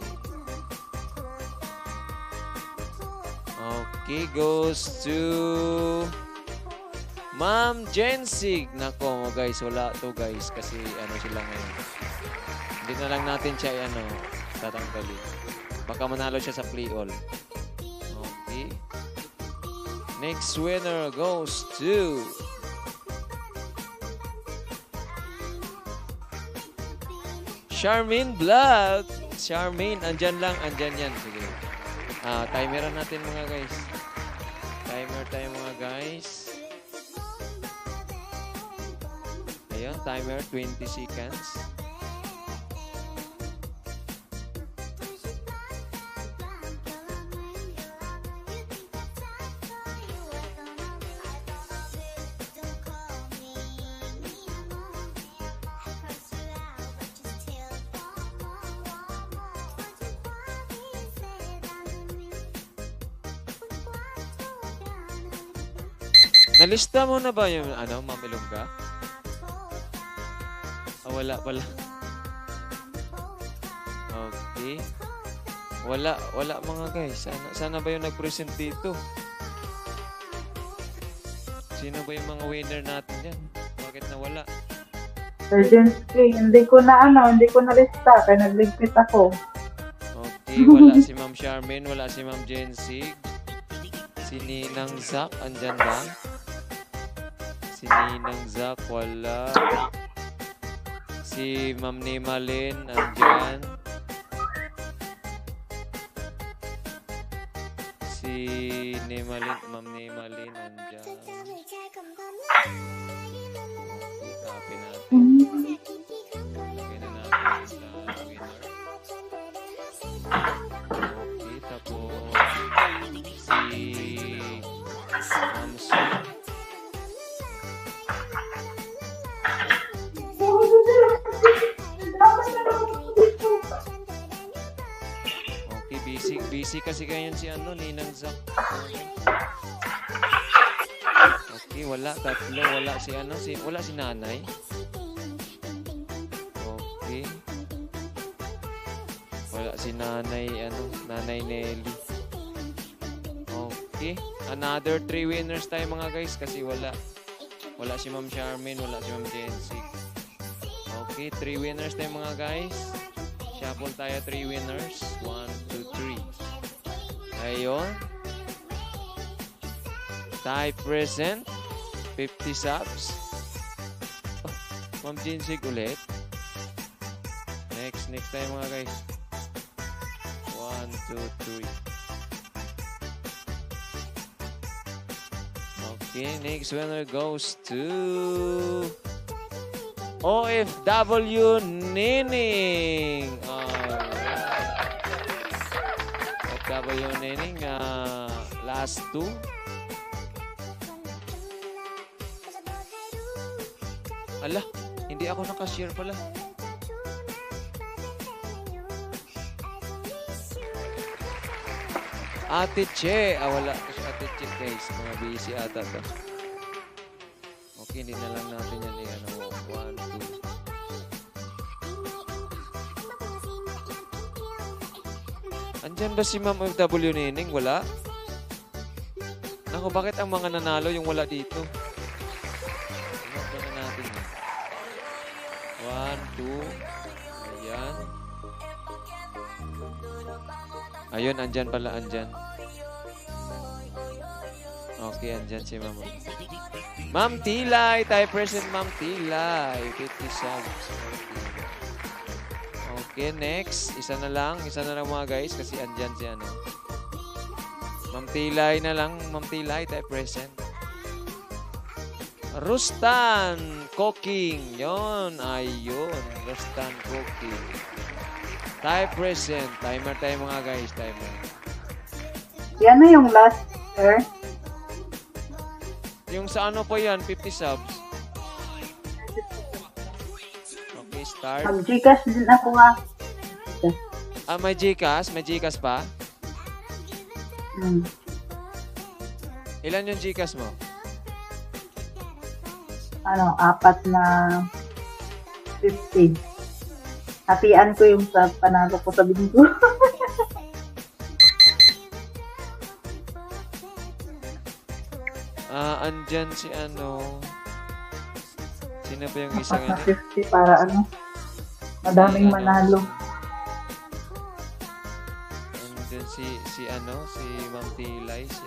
Okay, goes to Ma'am Jensig. Nako guys, wala to guys kasi sila ngayon. Hindi na lang natin siya tatanggalin. Baka manalo siya sa play all. Okay. Next winner goes to Charmaine Vlog. Charmaine, andyan yan. Sige. Timeran natin mga guys. Timer tayo mga guys. Ayan, timer 20 seconds. Nalista mo na ba yung ano, Ma'am Ilongga? Wala pala. Okay. Wala mga guys. Sana ba yung nag-present dito? Sino ba yung mga winner natin dyan? Bakit nawala? Sir Jensky, hindi ko na lista, kaya nagligpit ako. Okay, wala si Ma'am Charmaine, wala si Ma'am Jensig. Si Ninang Zack, andyan ba? Si Ninang Zack, wala. Si Ma'am Nimalin, andyan. Si Ma'am Nimalin, andyan. Okay, copy natin. Lagay na natin sa winner. Okay, tapos si Ma'am Sue. Okay, busy kasi ngayon si Ninang Zack. Okay, wala, tatlo, wala si nanay. Okay. Wala si nanay Nelly. Okay, another 3 winners tayo mga guys kasi wala si Ma'am Charmaine, wala si Ma'am Jensig. Okay, 3 winners tayo mga guys. Shuffle tayo 3 winners. 1, 2, 3. Ayun. Type present. 50 subs. Oh, Ma'am Jensig ulit. Next tayo mga guys. 1, 2, 3. Okay, next winner goes to OFW Nining. OFW Nining, last 2. Ala, hindi ako nakashare pala. Ate Che. Wala kasi Ate Che guys. Mga busy ata to. Okay, hindi na lang natin yan 1, 2. Andyan ba si Ma'am OFW Nining? Wala? Ako, bakit ang mga nanalo yung wala dito? Tingnan na natin. 1, 2. Ayan. Ayun, andyan pala, andyan. Okay, andyan si Ma'am. Ma'am Tilay, tayo present Ma'am Tilay. 50 subs. Okay, next. Isa na lang mga guys kasi andyan si Ma'am Tilay na lang. Ma'am Tilay, tayo present. Rustan Cooking. Yon, ayun. Rustan Cooking. Tayo present. Timer tayo mga guys. Timer. Yan na yung last, sir. Yung sa po yan, 50 subs. Okay, start. Mag-Gcash din ako nga. May Gcash? May Gcash pa? Ilan yung Gcash mo? 4 na 50. Hatian ko yung sa panalo ko sa bingo. Andyan si Sino ba yung isang 50 para madaming manalo. Andyan si Ma'am Tilay, si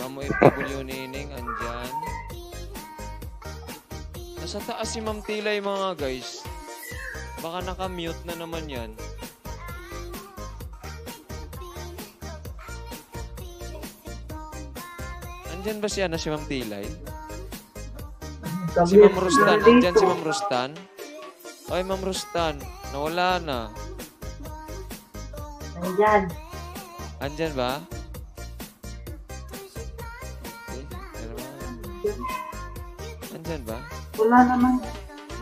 Ma'am OFW Nining, andyan. Nasa taas si Ma'am Tilay mga guys. Baka naka-mute na naman yan. Andyan ba siya na si Ma'am Tilay? Si Ma'am Rustan. Andyan si Ma'am Rustan. Ay, Ma'am Rustan. Nawala na. Ayan. Andyan ba? Okay. Andyan ba? Wala naman.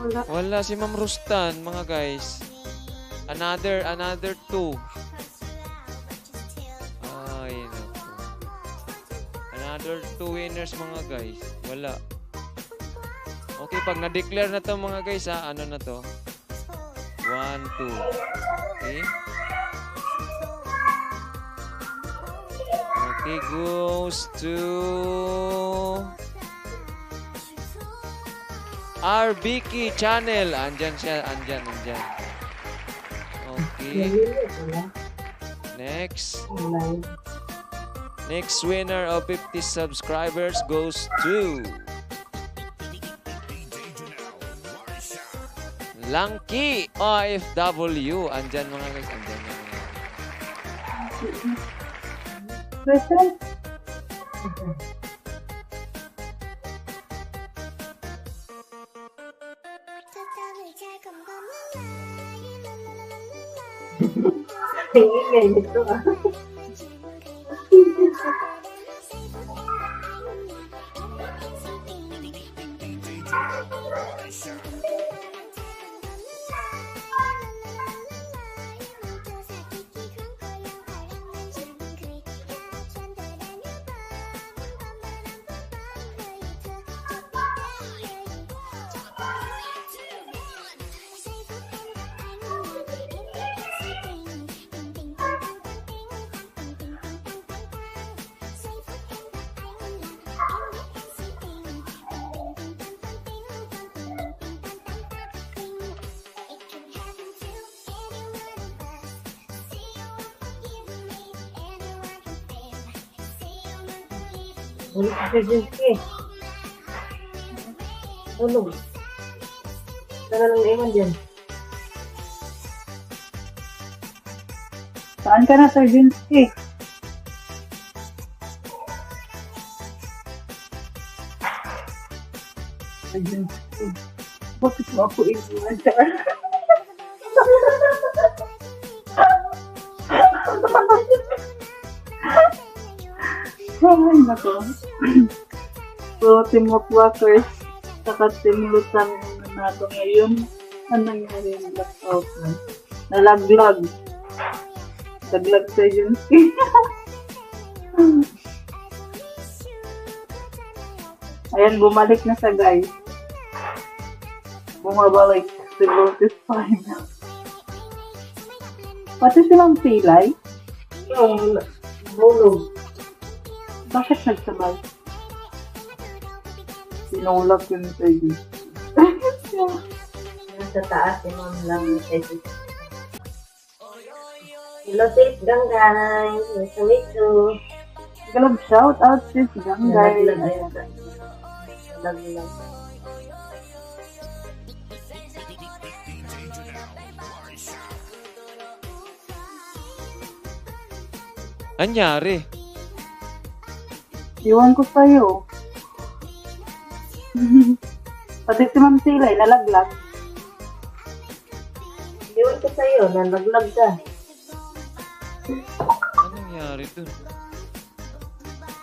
Wala. Wala si Ma'am Rustan, mga guys. Another two. Ay, naku. Another two winners, mga guys. Wala. Okay, pag na-declare na to mga guys, ha, ano na to? 1, 2. Okay? Okay, goes to RBK Channel. Andyan siya, andyan. Okay. Next winner of 50 subscribers goes to Langki OFW. Andyan mga guys, andyan mga guys. Present. Ingay nito ah. Ulit ka Jinky. Tulog. Sana lang naiwan dyan. Saan ka na, Sir Jinsky? Sir Jinsky. Bakit mo ako iwan, Sir? Ay, nako. So, Team Walkers, saka Team Lutang nanalo ngayon. Ano nangyari yung blackout na? Nalaglag. Nalaglag sa agency. Ayan, bumalik na sa guys. Bumabalik. Si Lotus Final. Pati silang pilay. Yung bulog. Bakit nagsabay? Sinulak yun sa agency. Nasa taas, yung mga lang sa Hello, sis Ganggay. Nice to meet you. Galab shout out sis Ganggay. Nalaglag. Anyari? Iwan ko sa'yo. Pati si Ma'am Silay, nalaglag. Iwan ko sa'yo, nalaglag ka. Anong nangyari dun?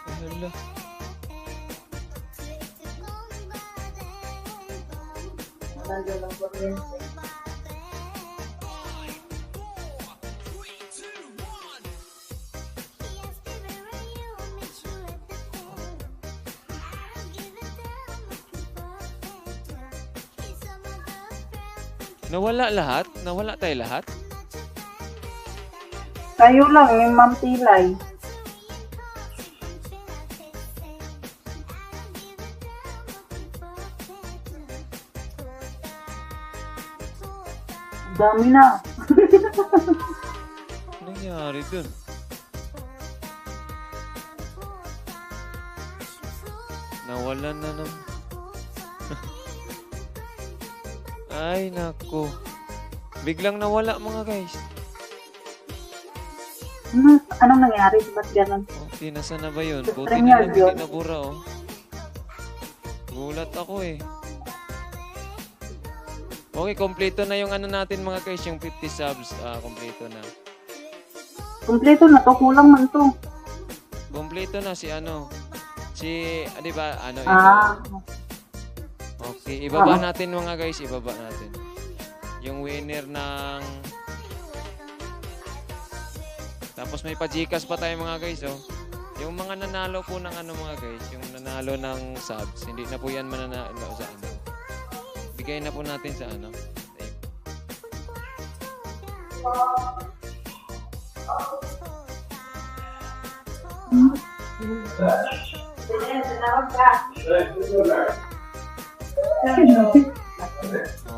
Ay, hala. Nalaglag ang kuryente. Nawala lahat? Nawala tayo lahat? Tayo lang, yung Ma'am Tilay. Dami na. Anong nangyari dun? Nawalan na naman. Ay, nako. Biglang nawala mga guys. Anong nangyari? Ba't ganun? Oh. Nasa na ba yun? Buti Premiere nilang hindi yun. nabura, oh. Gulat ako eh. Okay, kompleto na yung ano natin mga guys, yung 50 subs, kompleto na. Kompleto na to. Kulang man to. Kompleto na si ano, di ba, ano, ito. Ah. Okay, ibaba natin mga guys, ibaba natin. Yung winner ng... Tapos may pa-Gcash pa tayo mga guys, oh. Yung mga nanalo po ng ano mga guys, yung nanalo ng subs, hindi na po yan mananalo sa ano. Bigay na po natin sa ano.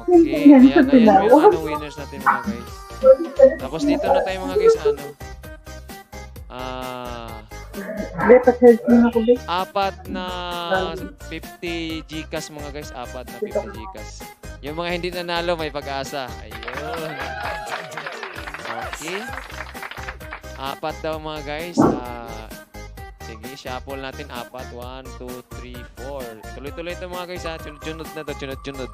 Okay, ayan yung ano, winners natin mga guys. Tapos dito na tayo mga guys, ano. Be, pa-search mo ako, be. Apat na 50 Gcash mga guys, apat na 50 Gcash. Yung mga hindi nanalo may pag-asa. Ayun. Okay. Apat daw mga guys. Sige, shuffle natin apat. 1, 2, 3, 4. Tuloy-tuloy ito mga guys ha. Chunod na to, chunod.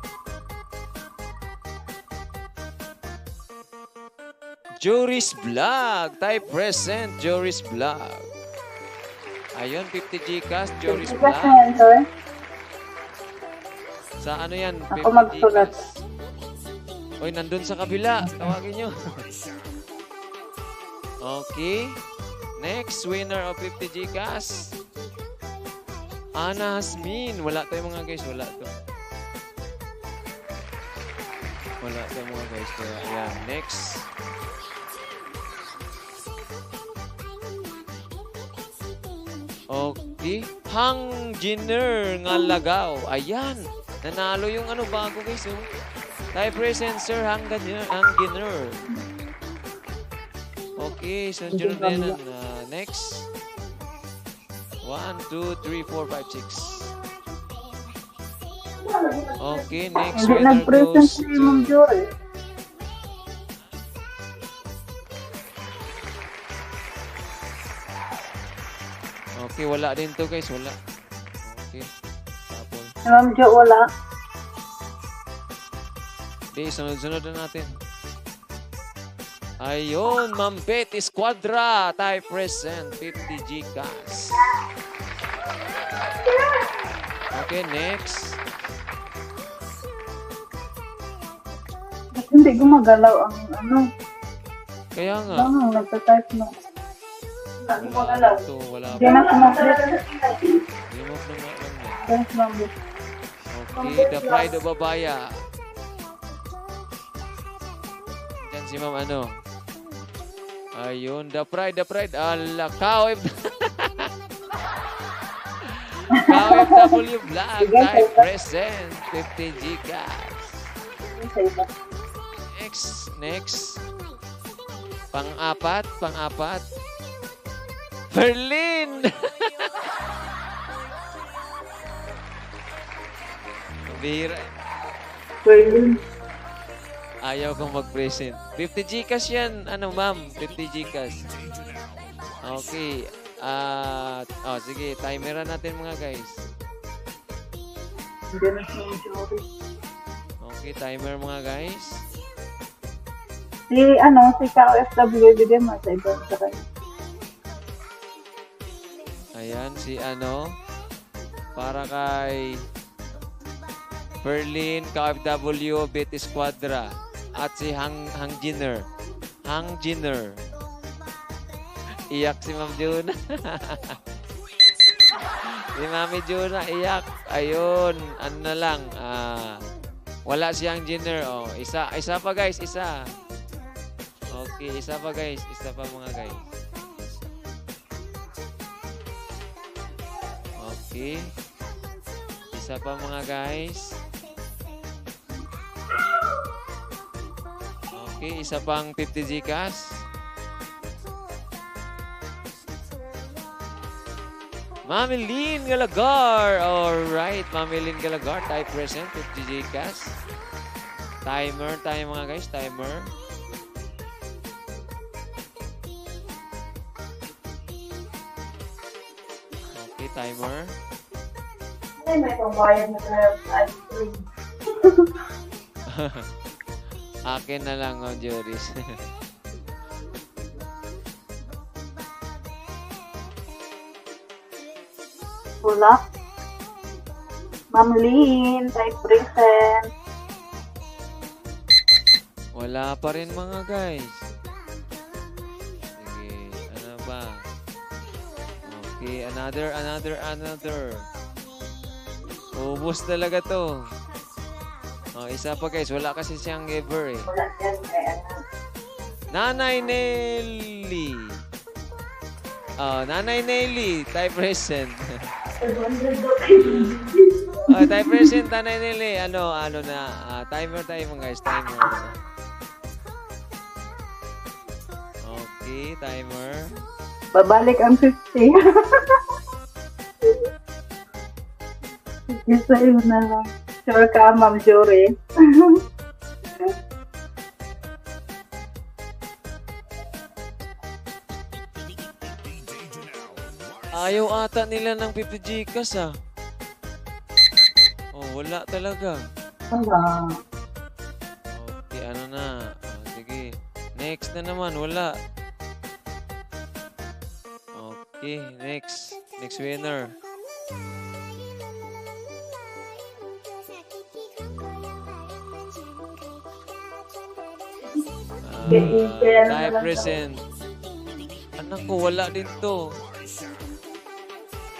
Jory's Vlog. Type present, Jory's Vlog. Ayun, 50 Gcash, Jory's Gcash Vlog. na yan, sir. Sa ano yan? Ako 50 magsulat. Gcash. Uy, nandun sa kabila. Tawagin nyo. Okay. Next winner of 50 Gcash. Ana Hasmin. Wala tayo mga guys. Wala to. Wala tayo mga guys. Kaya, ayan. Next. Okay. Hang Jiner nga lagaw. Ayan. Nanalo yung ano bago guys. Oh. Type present sir Hang Jiner. Okay. So, sunod na yan. Next. 1, 2, 3, 4, 5, 6. Okay. Next Hindi winner nag-present goes si Ma'am to... Jory. Okay. Wala din to guys. Wala. Okay. Tapos. Si Ma'am Jo, wala. Di, sunod-sunod na natin. Ayun, Ma'am Betty Squadra. Type present, 50 Gcash. Okay, next. Ba't hindi gumagalaw ang ano? Kaya nga. Nagtatype mo. Wala to, wala Hindi pa. na kumapit. Remove na nga lang yan. Thanks, Ma'am Jo. Okay, the pride of Babaya. Diyan si Ma'am ano. Ayun, the pride. Ala, KFW Vlog. Type present, 50 Gcash. Next. Pang-apat. Berlin! Bihira. Berlin. Ayaw kong mag-present. 50 Gcash yan. Ano, ma'am? 50 Gcash. Okay. Sige. Timeran natin mga guys. Hindi na si Ma'am Jory. Okay, timer mga guys. Si KOFW, bigyan mo sa ibang sa kanya. Ayan, si ano. Para kay Berlin, KFW, Betty Squadra. At si Hang Jiner. Iyak si Ma'am Juna. Si Mami Juna, iyak. Ayun, ano na lang. Wala si Hang Jiner. Oh, isa pa guys, isa. Okay, isa pa guys. Isa pa mga guys. Okay. Isa pa mga guys. Okay, isa pang 50 Gcash. Mami Lynn Galagar. Alright, Mami Lynn Galagar. Type present, 50 Gcash. Timer tayo mga guys, timer. timer. Ay, may pambayad na tayo sa ice cream. Akin na lang, oh, Joris. Wala. Ma'am Lynn, type present. Wala pa rin mga guys. Sige, ano ba? Okay, another. Ubus talaga to. Oh, isa pa guys, wala kasi siyang ever eh. Wala yan, may ano. Nanay Nelly. Oh, Nanay Nelly, type present. Oh, type present, Nanay Nelly. Ano na, timer tayo mga guys, timer. Okay, timer. Babalik ang 50. Isa yun na lang. Sure ka, Ma'am Jory. Ayaw ata nila ng 50 Gcash ah. Oh, wala talaga. Wala. Okay, ano na. Sige. Next na naman, wala. Okay, next. Next winner. Type present. Anak ko, wala din to.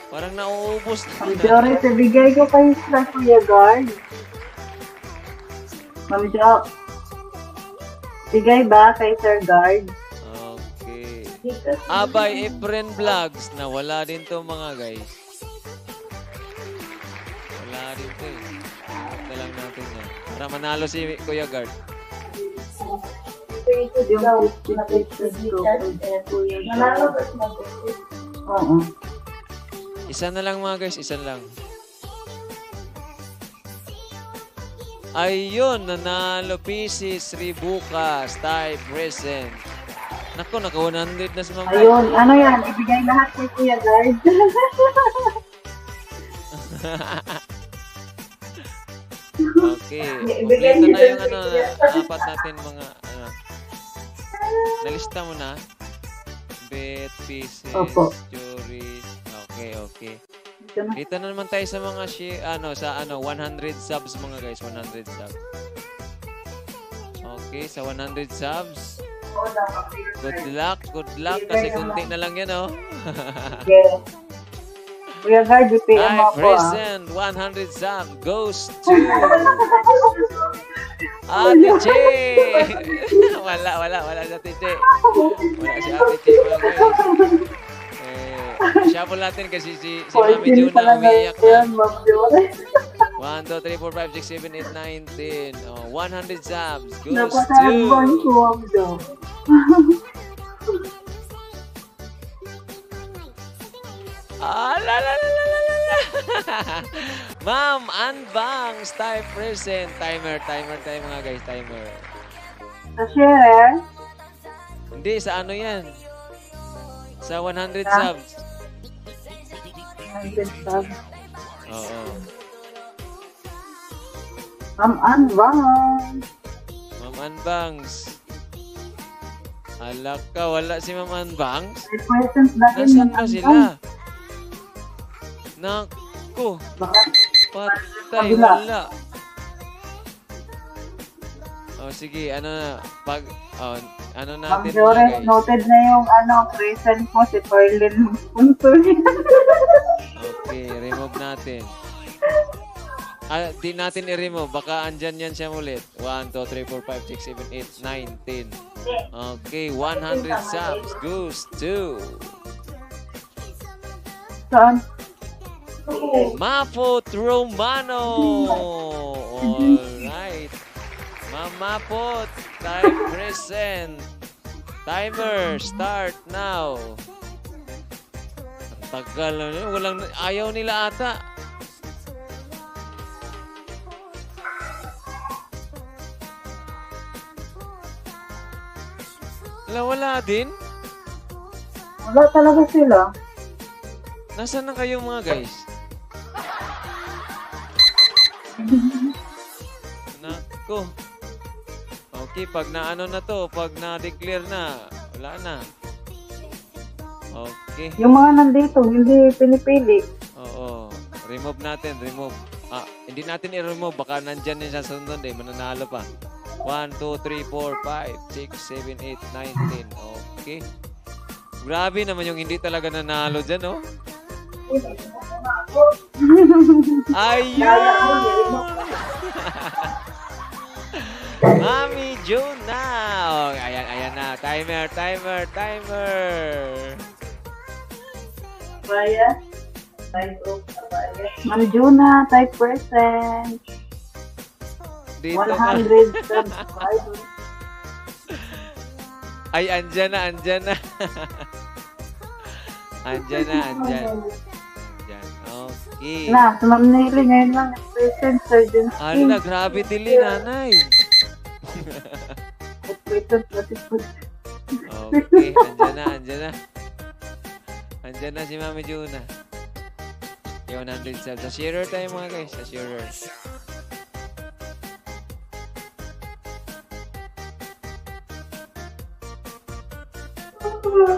Parang nauubos Ma'am na. Jory, ibigay ko kayo sa Kuya Guard. Ma'am Jo, bigay ba kay Sir Guard? Okay. Abay, Efren Vlogs na wala din to mga guys. Wala din to eh. Ito lang natin yan. Para manalo si Kuya Guard. Yung 50 pesos ko kay Kuya Guard. Oo. Isa na lang mga guys, isa lang. Ayun, nanalo pieces, Ribukas, type present. Naku, naka 100 na si Ma'am. Ayun, ano yan? Ibigay lahat kay Kuya Guard. Okay. Ibigay Ito niyo na yung kay ano, Kuya. apat natin mga ano. Nalista mo na? Bet, pieces, Opo. juries. Okay. Ito na. Dito na naman tayo sa mga sa 100 subs mga guys, 100 subs. Okay, sa 100 subs. Good luck kasi kunti na lang yan oh. Okay. Kuya Guard, BPM Hi, mo ako ah. present 100 subs goes to Ate Che. wala si Ate Che. Wala si Ate Che mga guys. Shuffle natin kasi si Mami Juna umiiyak na. 1, 2, 3, 4, 5, 6, 7, 8, 9, 10. Oh, 100 subs goes Napatagwan to ko ang do. la. Ma'am Anbangs, type present. Timer tayo mga guys, timer. Sa share, Hindi, sa ano yan? Sa 100 subs. 100 subs. Oo. Ma'am Anbang. Ma'am Anbangs. Alak ka, wala si Ma'am Anbangs? May presents dahil Nasaan Ma'am ba Anbang. sila? Naku, Baka patay, Kabila. wala. Oh, sige, ano na, ano Ma'am natin Jory, mga guys. noted na yung present mo si Perlin sponsor. Okay, remove natin. Di natin i-remove. Baka andyan yan siya ulit. 1, 2, 3, 4, 5, 6, 7, 8, 9, 10. Okay, 100 subs goes to Saan? Mapot Romano. Alright. Ma'am Mapot, type present. Timer, start now. Ang tagal na yun. Ayaw nila ata. Wala din. Wala talaga sila. Nasaan na kayo mga guys? Nako. Okay, pag naano na to, pag na-declare na, wala na. Okay. Yung mga nandito, hindi pinipili. Oo. Remove natin, remove. Hindi natin i-remove. Baka nandyan din sa sunod eh. Mananalo pa. 1, 2, 3, 4, 5, 6, 7, 8, 9, 10. Okay. Grabe naman yung hindi talaga nanalo dyan, oh. Ayun! Mami Juna! Oh, ayan na. Timer. Baya. Ma'am Juna, type present. Dito ka. 100 subscribers. Ay, andyan na. Andyan. Okay. Na, si Ma'am Nelly ngayon lang present, Surgeon Ala, grabe tili, nanay. Present, Okay, andyan na si Mami Juna. 100 subs. Sa sharer tayo mga guys, sa sharer.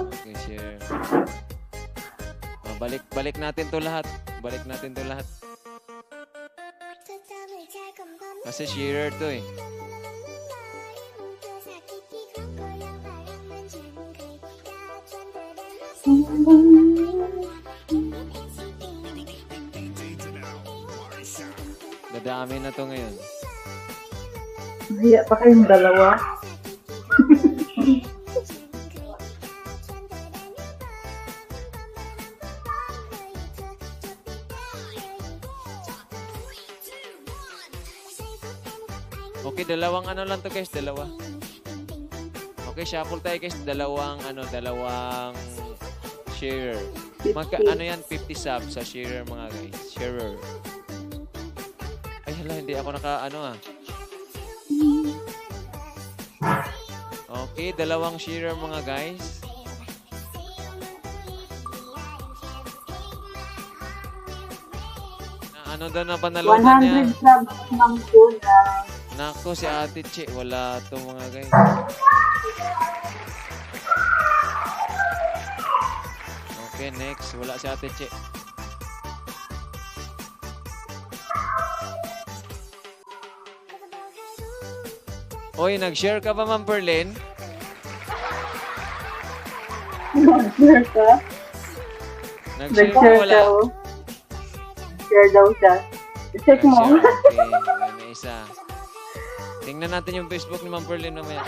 Okay, share. Balik natin to lahat. Kasi sharer to eh. Dadami na to ngayon. Hiya pa kayong dalawa. Okay, dalawang ano lang to guys, dalawa. Okay, shuffle tayo guys, dalawang sharer. Ano yan, 50 subs sa sharer mga guys, sharer. Ay hala, hindi ako Okay, dalawang sharer mga guys. Ano daw na panalunan niya? 100 subs ng Juna. Nako, si Ate Che, wala to mga guys. Okay, next. Wala si Ate Che. Oy, nag-share ka ba, Ma'am Perlin? Nag-share ka? Nag-share ka, Nag-share wala? ka, oh. Share daw siya. Check mo. Nag-share, okay. May isa. Tingnan natin yung Facebook ni Ma'am Perlin mamaya.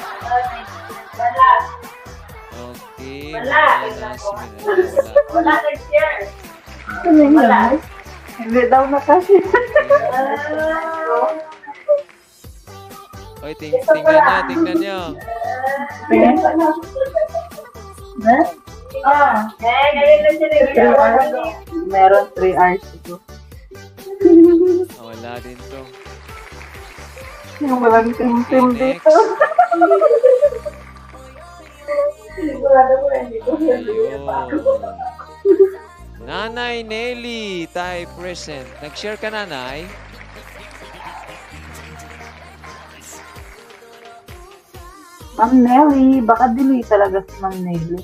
Okay. Wala nag-share. Wala. Hindi daw na kasi. Oy, tingnan nyo. Meron 3 hours ito. Wala din to. Yung walang tim-tim Okay, dito. Ayun. Nanay Nelly, tayo present. Nag-share ka, Nanay? Ma'am Nelly, baka delay talaga si Ma'am Nelly.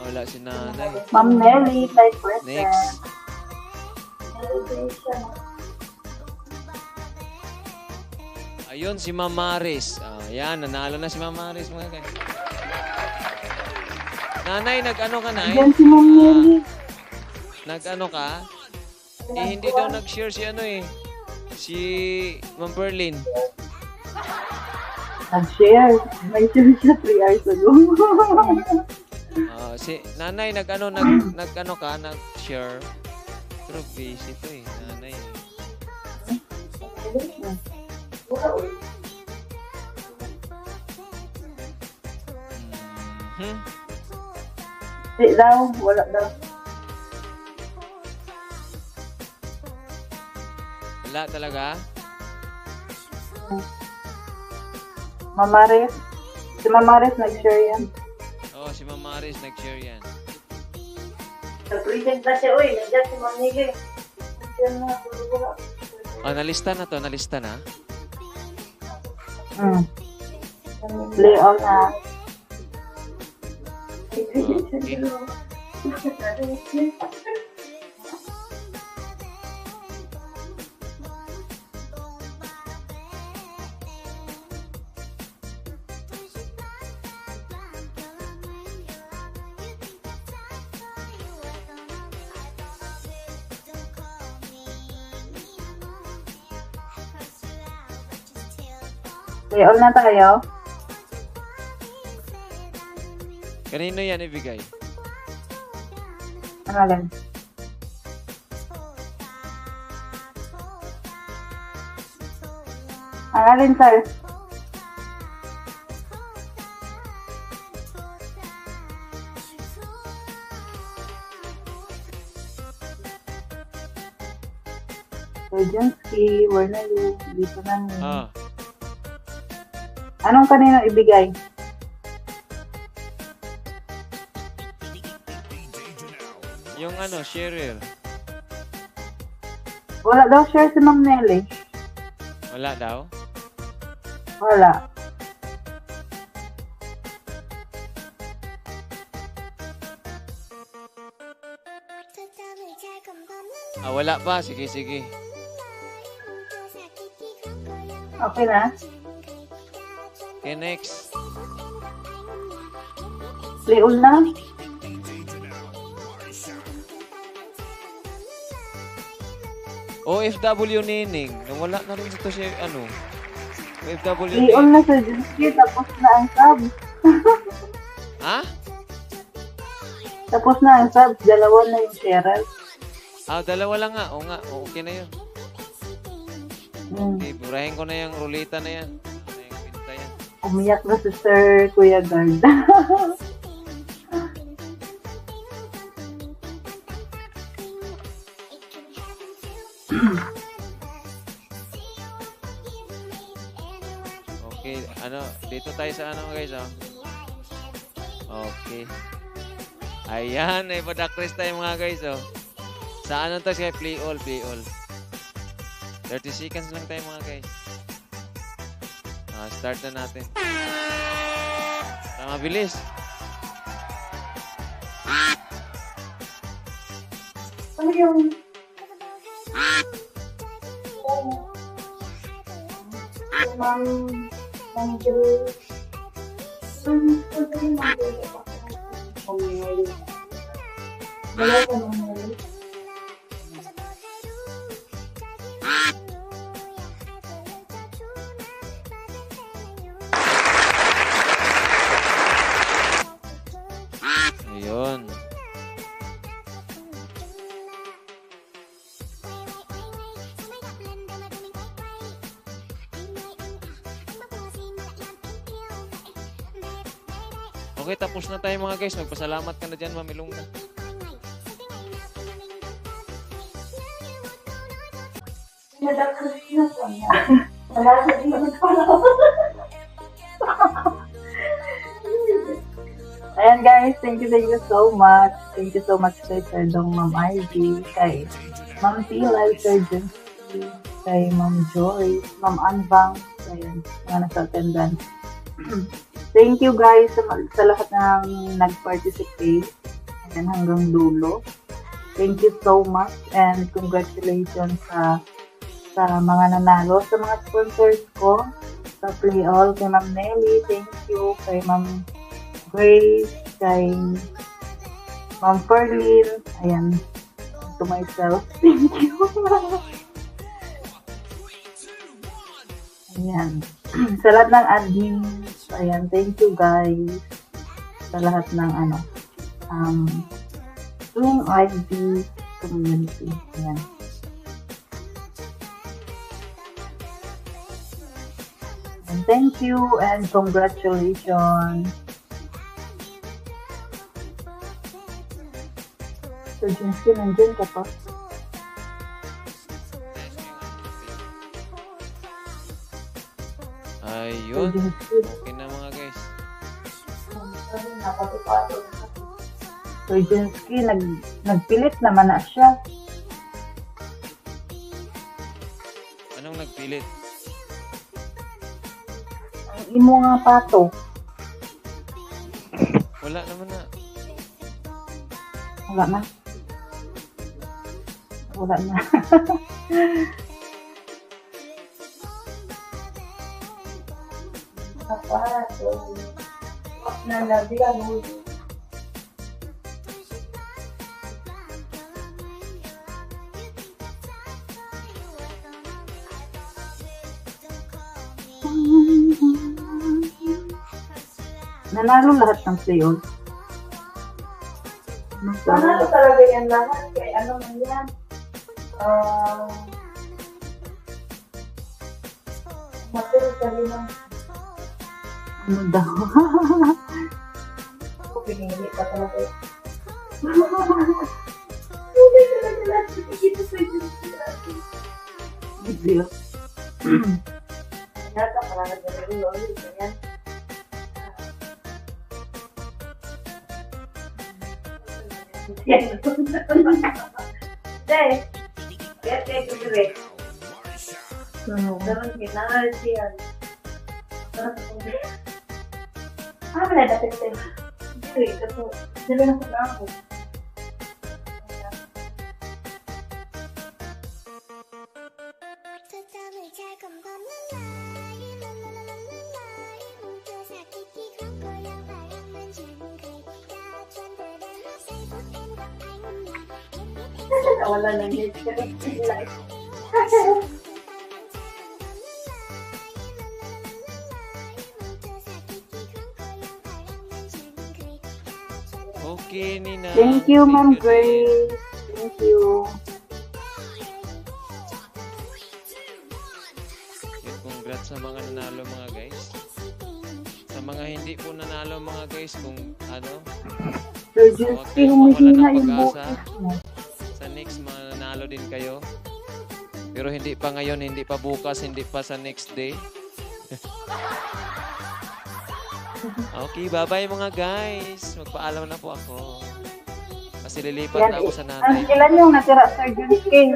Wala si Nanay. Ma'am Nelly, type present. Next. Ayun, si Ma'am Maris. Yan, nanalo na si Ma'am Maris mga guys. Nanay, nag-ano ka, Nay? Yan si Ma'am Nelly. Nag-ano ka? Hindi daw nag-share si si Ma'am Perlin. Nag-share. May share siya 3 hours ago. Si Nanay, nag-ano ka, nag-share. Pero busy to Nanay. Hindi daw, wala daw. Wala talaga? Mamaris. Si Mamaris nag-share yan. Oo, si Mama Aris nag-share yan. Nag-present na siya, uy. Nandiyan si Ma'am Nigel. Nandiyan na, wala. Oh, nalista na to, nalista na. Play all na. Okay. Play all na tayo. Kanino yan ibigay? Ano lang? Ang alin, sir? Urgency, where na you? Dito na niyo. Ah, Anong kanino ibigay? yung ano, sharer. Wala daw share si Ma'am Nelly. Wala daw? Wala. Ah, wala pa. Sige, sige. Okay na? Okay, next. Play all na? OFW Nining. Nawala na rin ito siya, ano. OFW Play all Nining. na sa Urgency, tapos na ang sub. Ha? Tapos na ang sub, dalawa na yung Cheryl. Ah, dalawa lang nga. Oo nga. Okay na yun. Hmm. Okay, burahin ko na yung ruleta na yan. Ano na yung pinta yan. Umiyak na si Sir Kuya Guard. Okay, ano, dito tayo sa ano guys, oh. Okay. Ayan, may padakris tayo mga guys, oh. Sa ano to siya, play all, play all. 30 seconds lang tayo mga guys. Start na natin. Tama, bilis. Ano yung... Ma'am Joy. Wala ka nang mali. Ayun. Okay, tapos na tayo mga guys. Magpasalamat ka na dyan, Ma'am Ilongga. Ayan guys, thank you so much. Thank you so much kay Sir Dong, Ma'am Ivy, kay Ma'am Tila, Sir Jency, kay Ma'am Joy, Ma'am Anbang, ayan, mga nasa attendance. Thank you guys sa lahat ng nag-participate. Ayan, hanggang dulo. Thank you so much and congratulations sa mga nanalo, sa mga sponsors ko, sa Play All, kay Ma'am Nelly, thank you, kay Ma'am Grace, kay Ma'am Perlin, ayan, to myself, thank you. Ayan, sa lahat ng admin, ayan, thank you guys, sa lahat ng Swing ID community, ayan. And thank you and congratulations. So, Jinsky, nandiyan ka pa? Ayun. Sergensky. Okay na mga guys. Sergensky, nagpilit naman na siya. Anong nagpilit? Ang imo nga pato. Wala naman na. Wala na. Wala na. Nanalo lahat ng playoff. Nanalo talaga yan lahat. Kaya ano man yan. Matero sa limang. Ano daw? Pinili pa talaga. Hindi talaga lahat. Ito sa Big deal. Nata para nagdadalo. Ganyan. Dahil, kaya tayo kagawin. Dapat kailangan siya. Wala dapat tayo. Hindi, ito. Dala na sa ako. 초점을 잘 걷는 라이 랄랄랄랄라이 뭉쳐삭히기 광고랑 바람만 주는 그야 천들은 세이브 앤더 Wala nang life. Okay, Nina. Thank you, Ma'am din. Grace. Thank you. Yun, congrats sa mga nanalo mga guys. Sa mga hindi po nanalo mga guys, kung ano, Sergensky, humihina yung pag-asa. boses mo. sa next mananalo din kayo. Pero hindi pa ngayon, hindi pa bukas, hindi pa sa next day. Okay, bye-bye mga guys. Magpaalam na po ako. Kasi lilipat Yan, na ako sa nanay. ilan yung natira, Sergensky?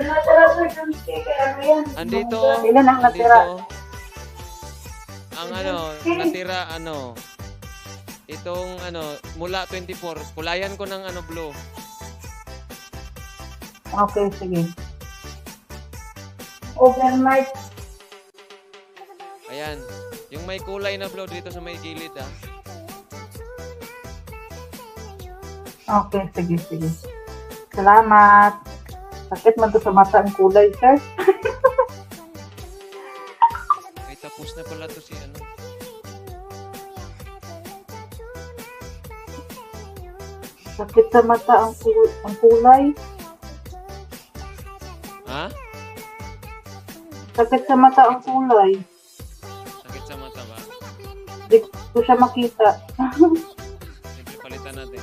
Andito. Ilan ang natira? Andito. Ang natira, itong mula 24, kulayan ko ng blue. Okay, sige. Overnight. Ayan. Yung may kulay na blue dito sa may gilid, Okay, sige, sige. Salamat. Sakit man to sa mata ang kulay, sir. Ay, tapos na pala to si Sakit sa mata ang kulay. Ha? Sakit sa mata ang kulay. Sakit sa mata ba? Hindi ko siya makita. Siyempre, palitan natin.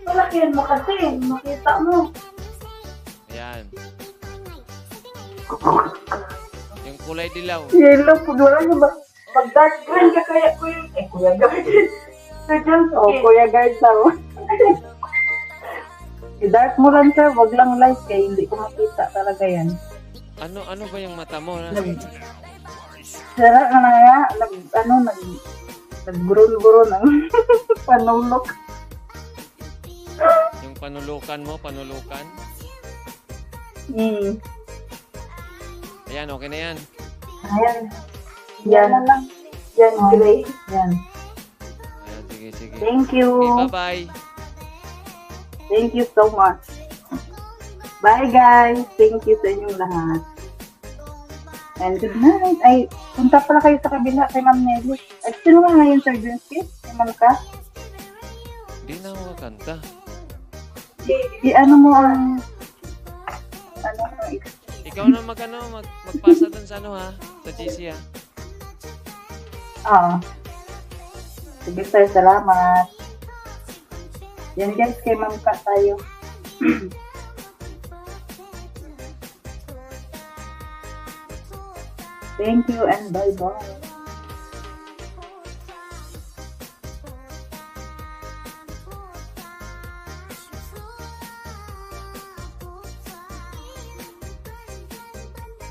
Malakihan mo kasi. Makita mo. Ayan. Yung kulay dilaw. Yellow po. Wala niyo ba? Pag dark green ka kaya ko yun. Kuya Garden. Oh, Kuya Guard daw. I-dark mo lang, sir. Wag lang light kaya hindi ko makita talaga yan. Ano ba yung mata mo? Sira ka na nga. Nag-buron-buron ang panulok. Yung panulukan mo, panulukan. Ayan, okay na yan. Ayan. Yan na lang. Yan, gray. Yan. Ayan, sige. Thank you. Okay, bye-bye. Thank you so much. Bye, guys. Thank you sa inyong lahat. And good night. Ay, punta pala kayo sa kabila kay Ma'am Nelly. Ay, sino nga ngayon, Sir Junsky? Kay Ma'am ka? Hindi na ako kakanta. Ano mo ang... Ikaw na magpasa dun sa sa GC ha. Sige, sir. Salamat. Yan, guys. Kay Ma'am ka tayo. Thank you and bye-bye.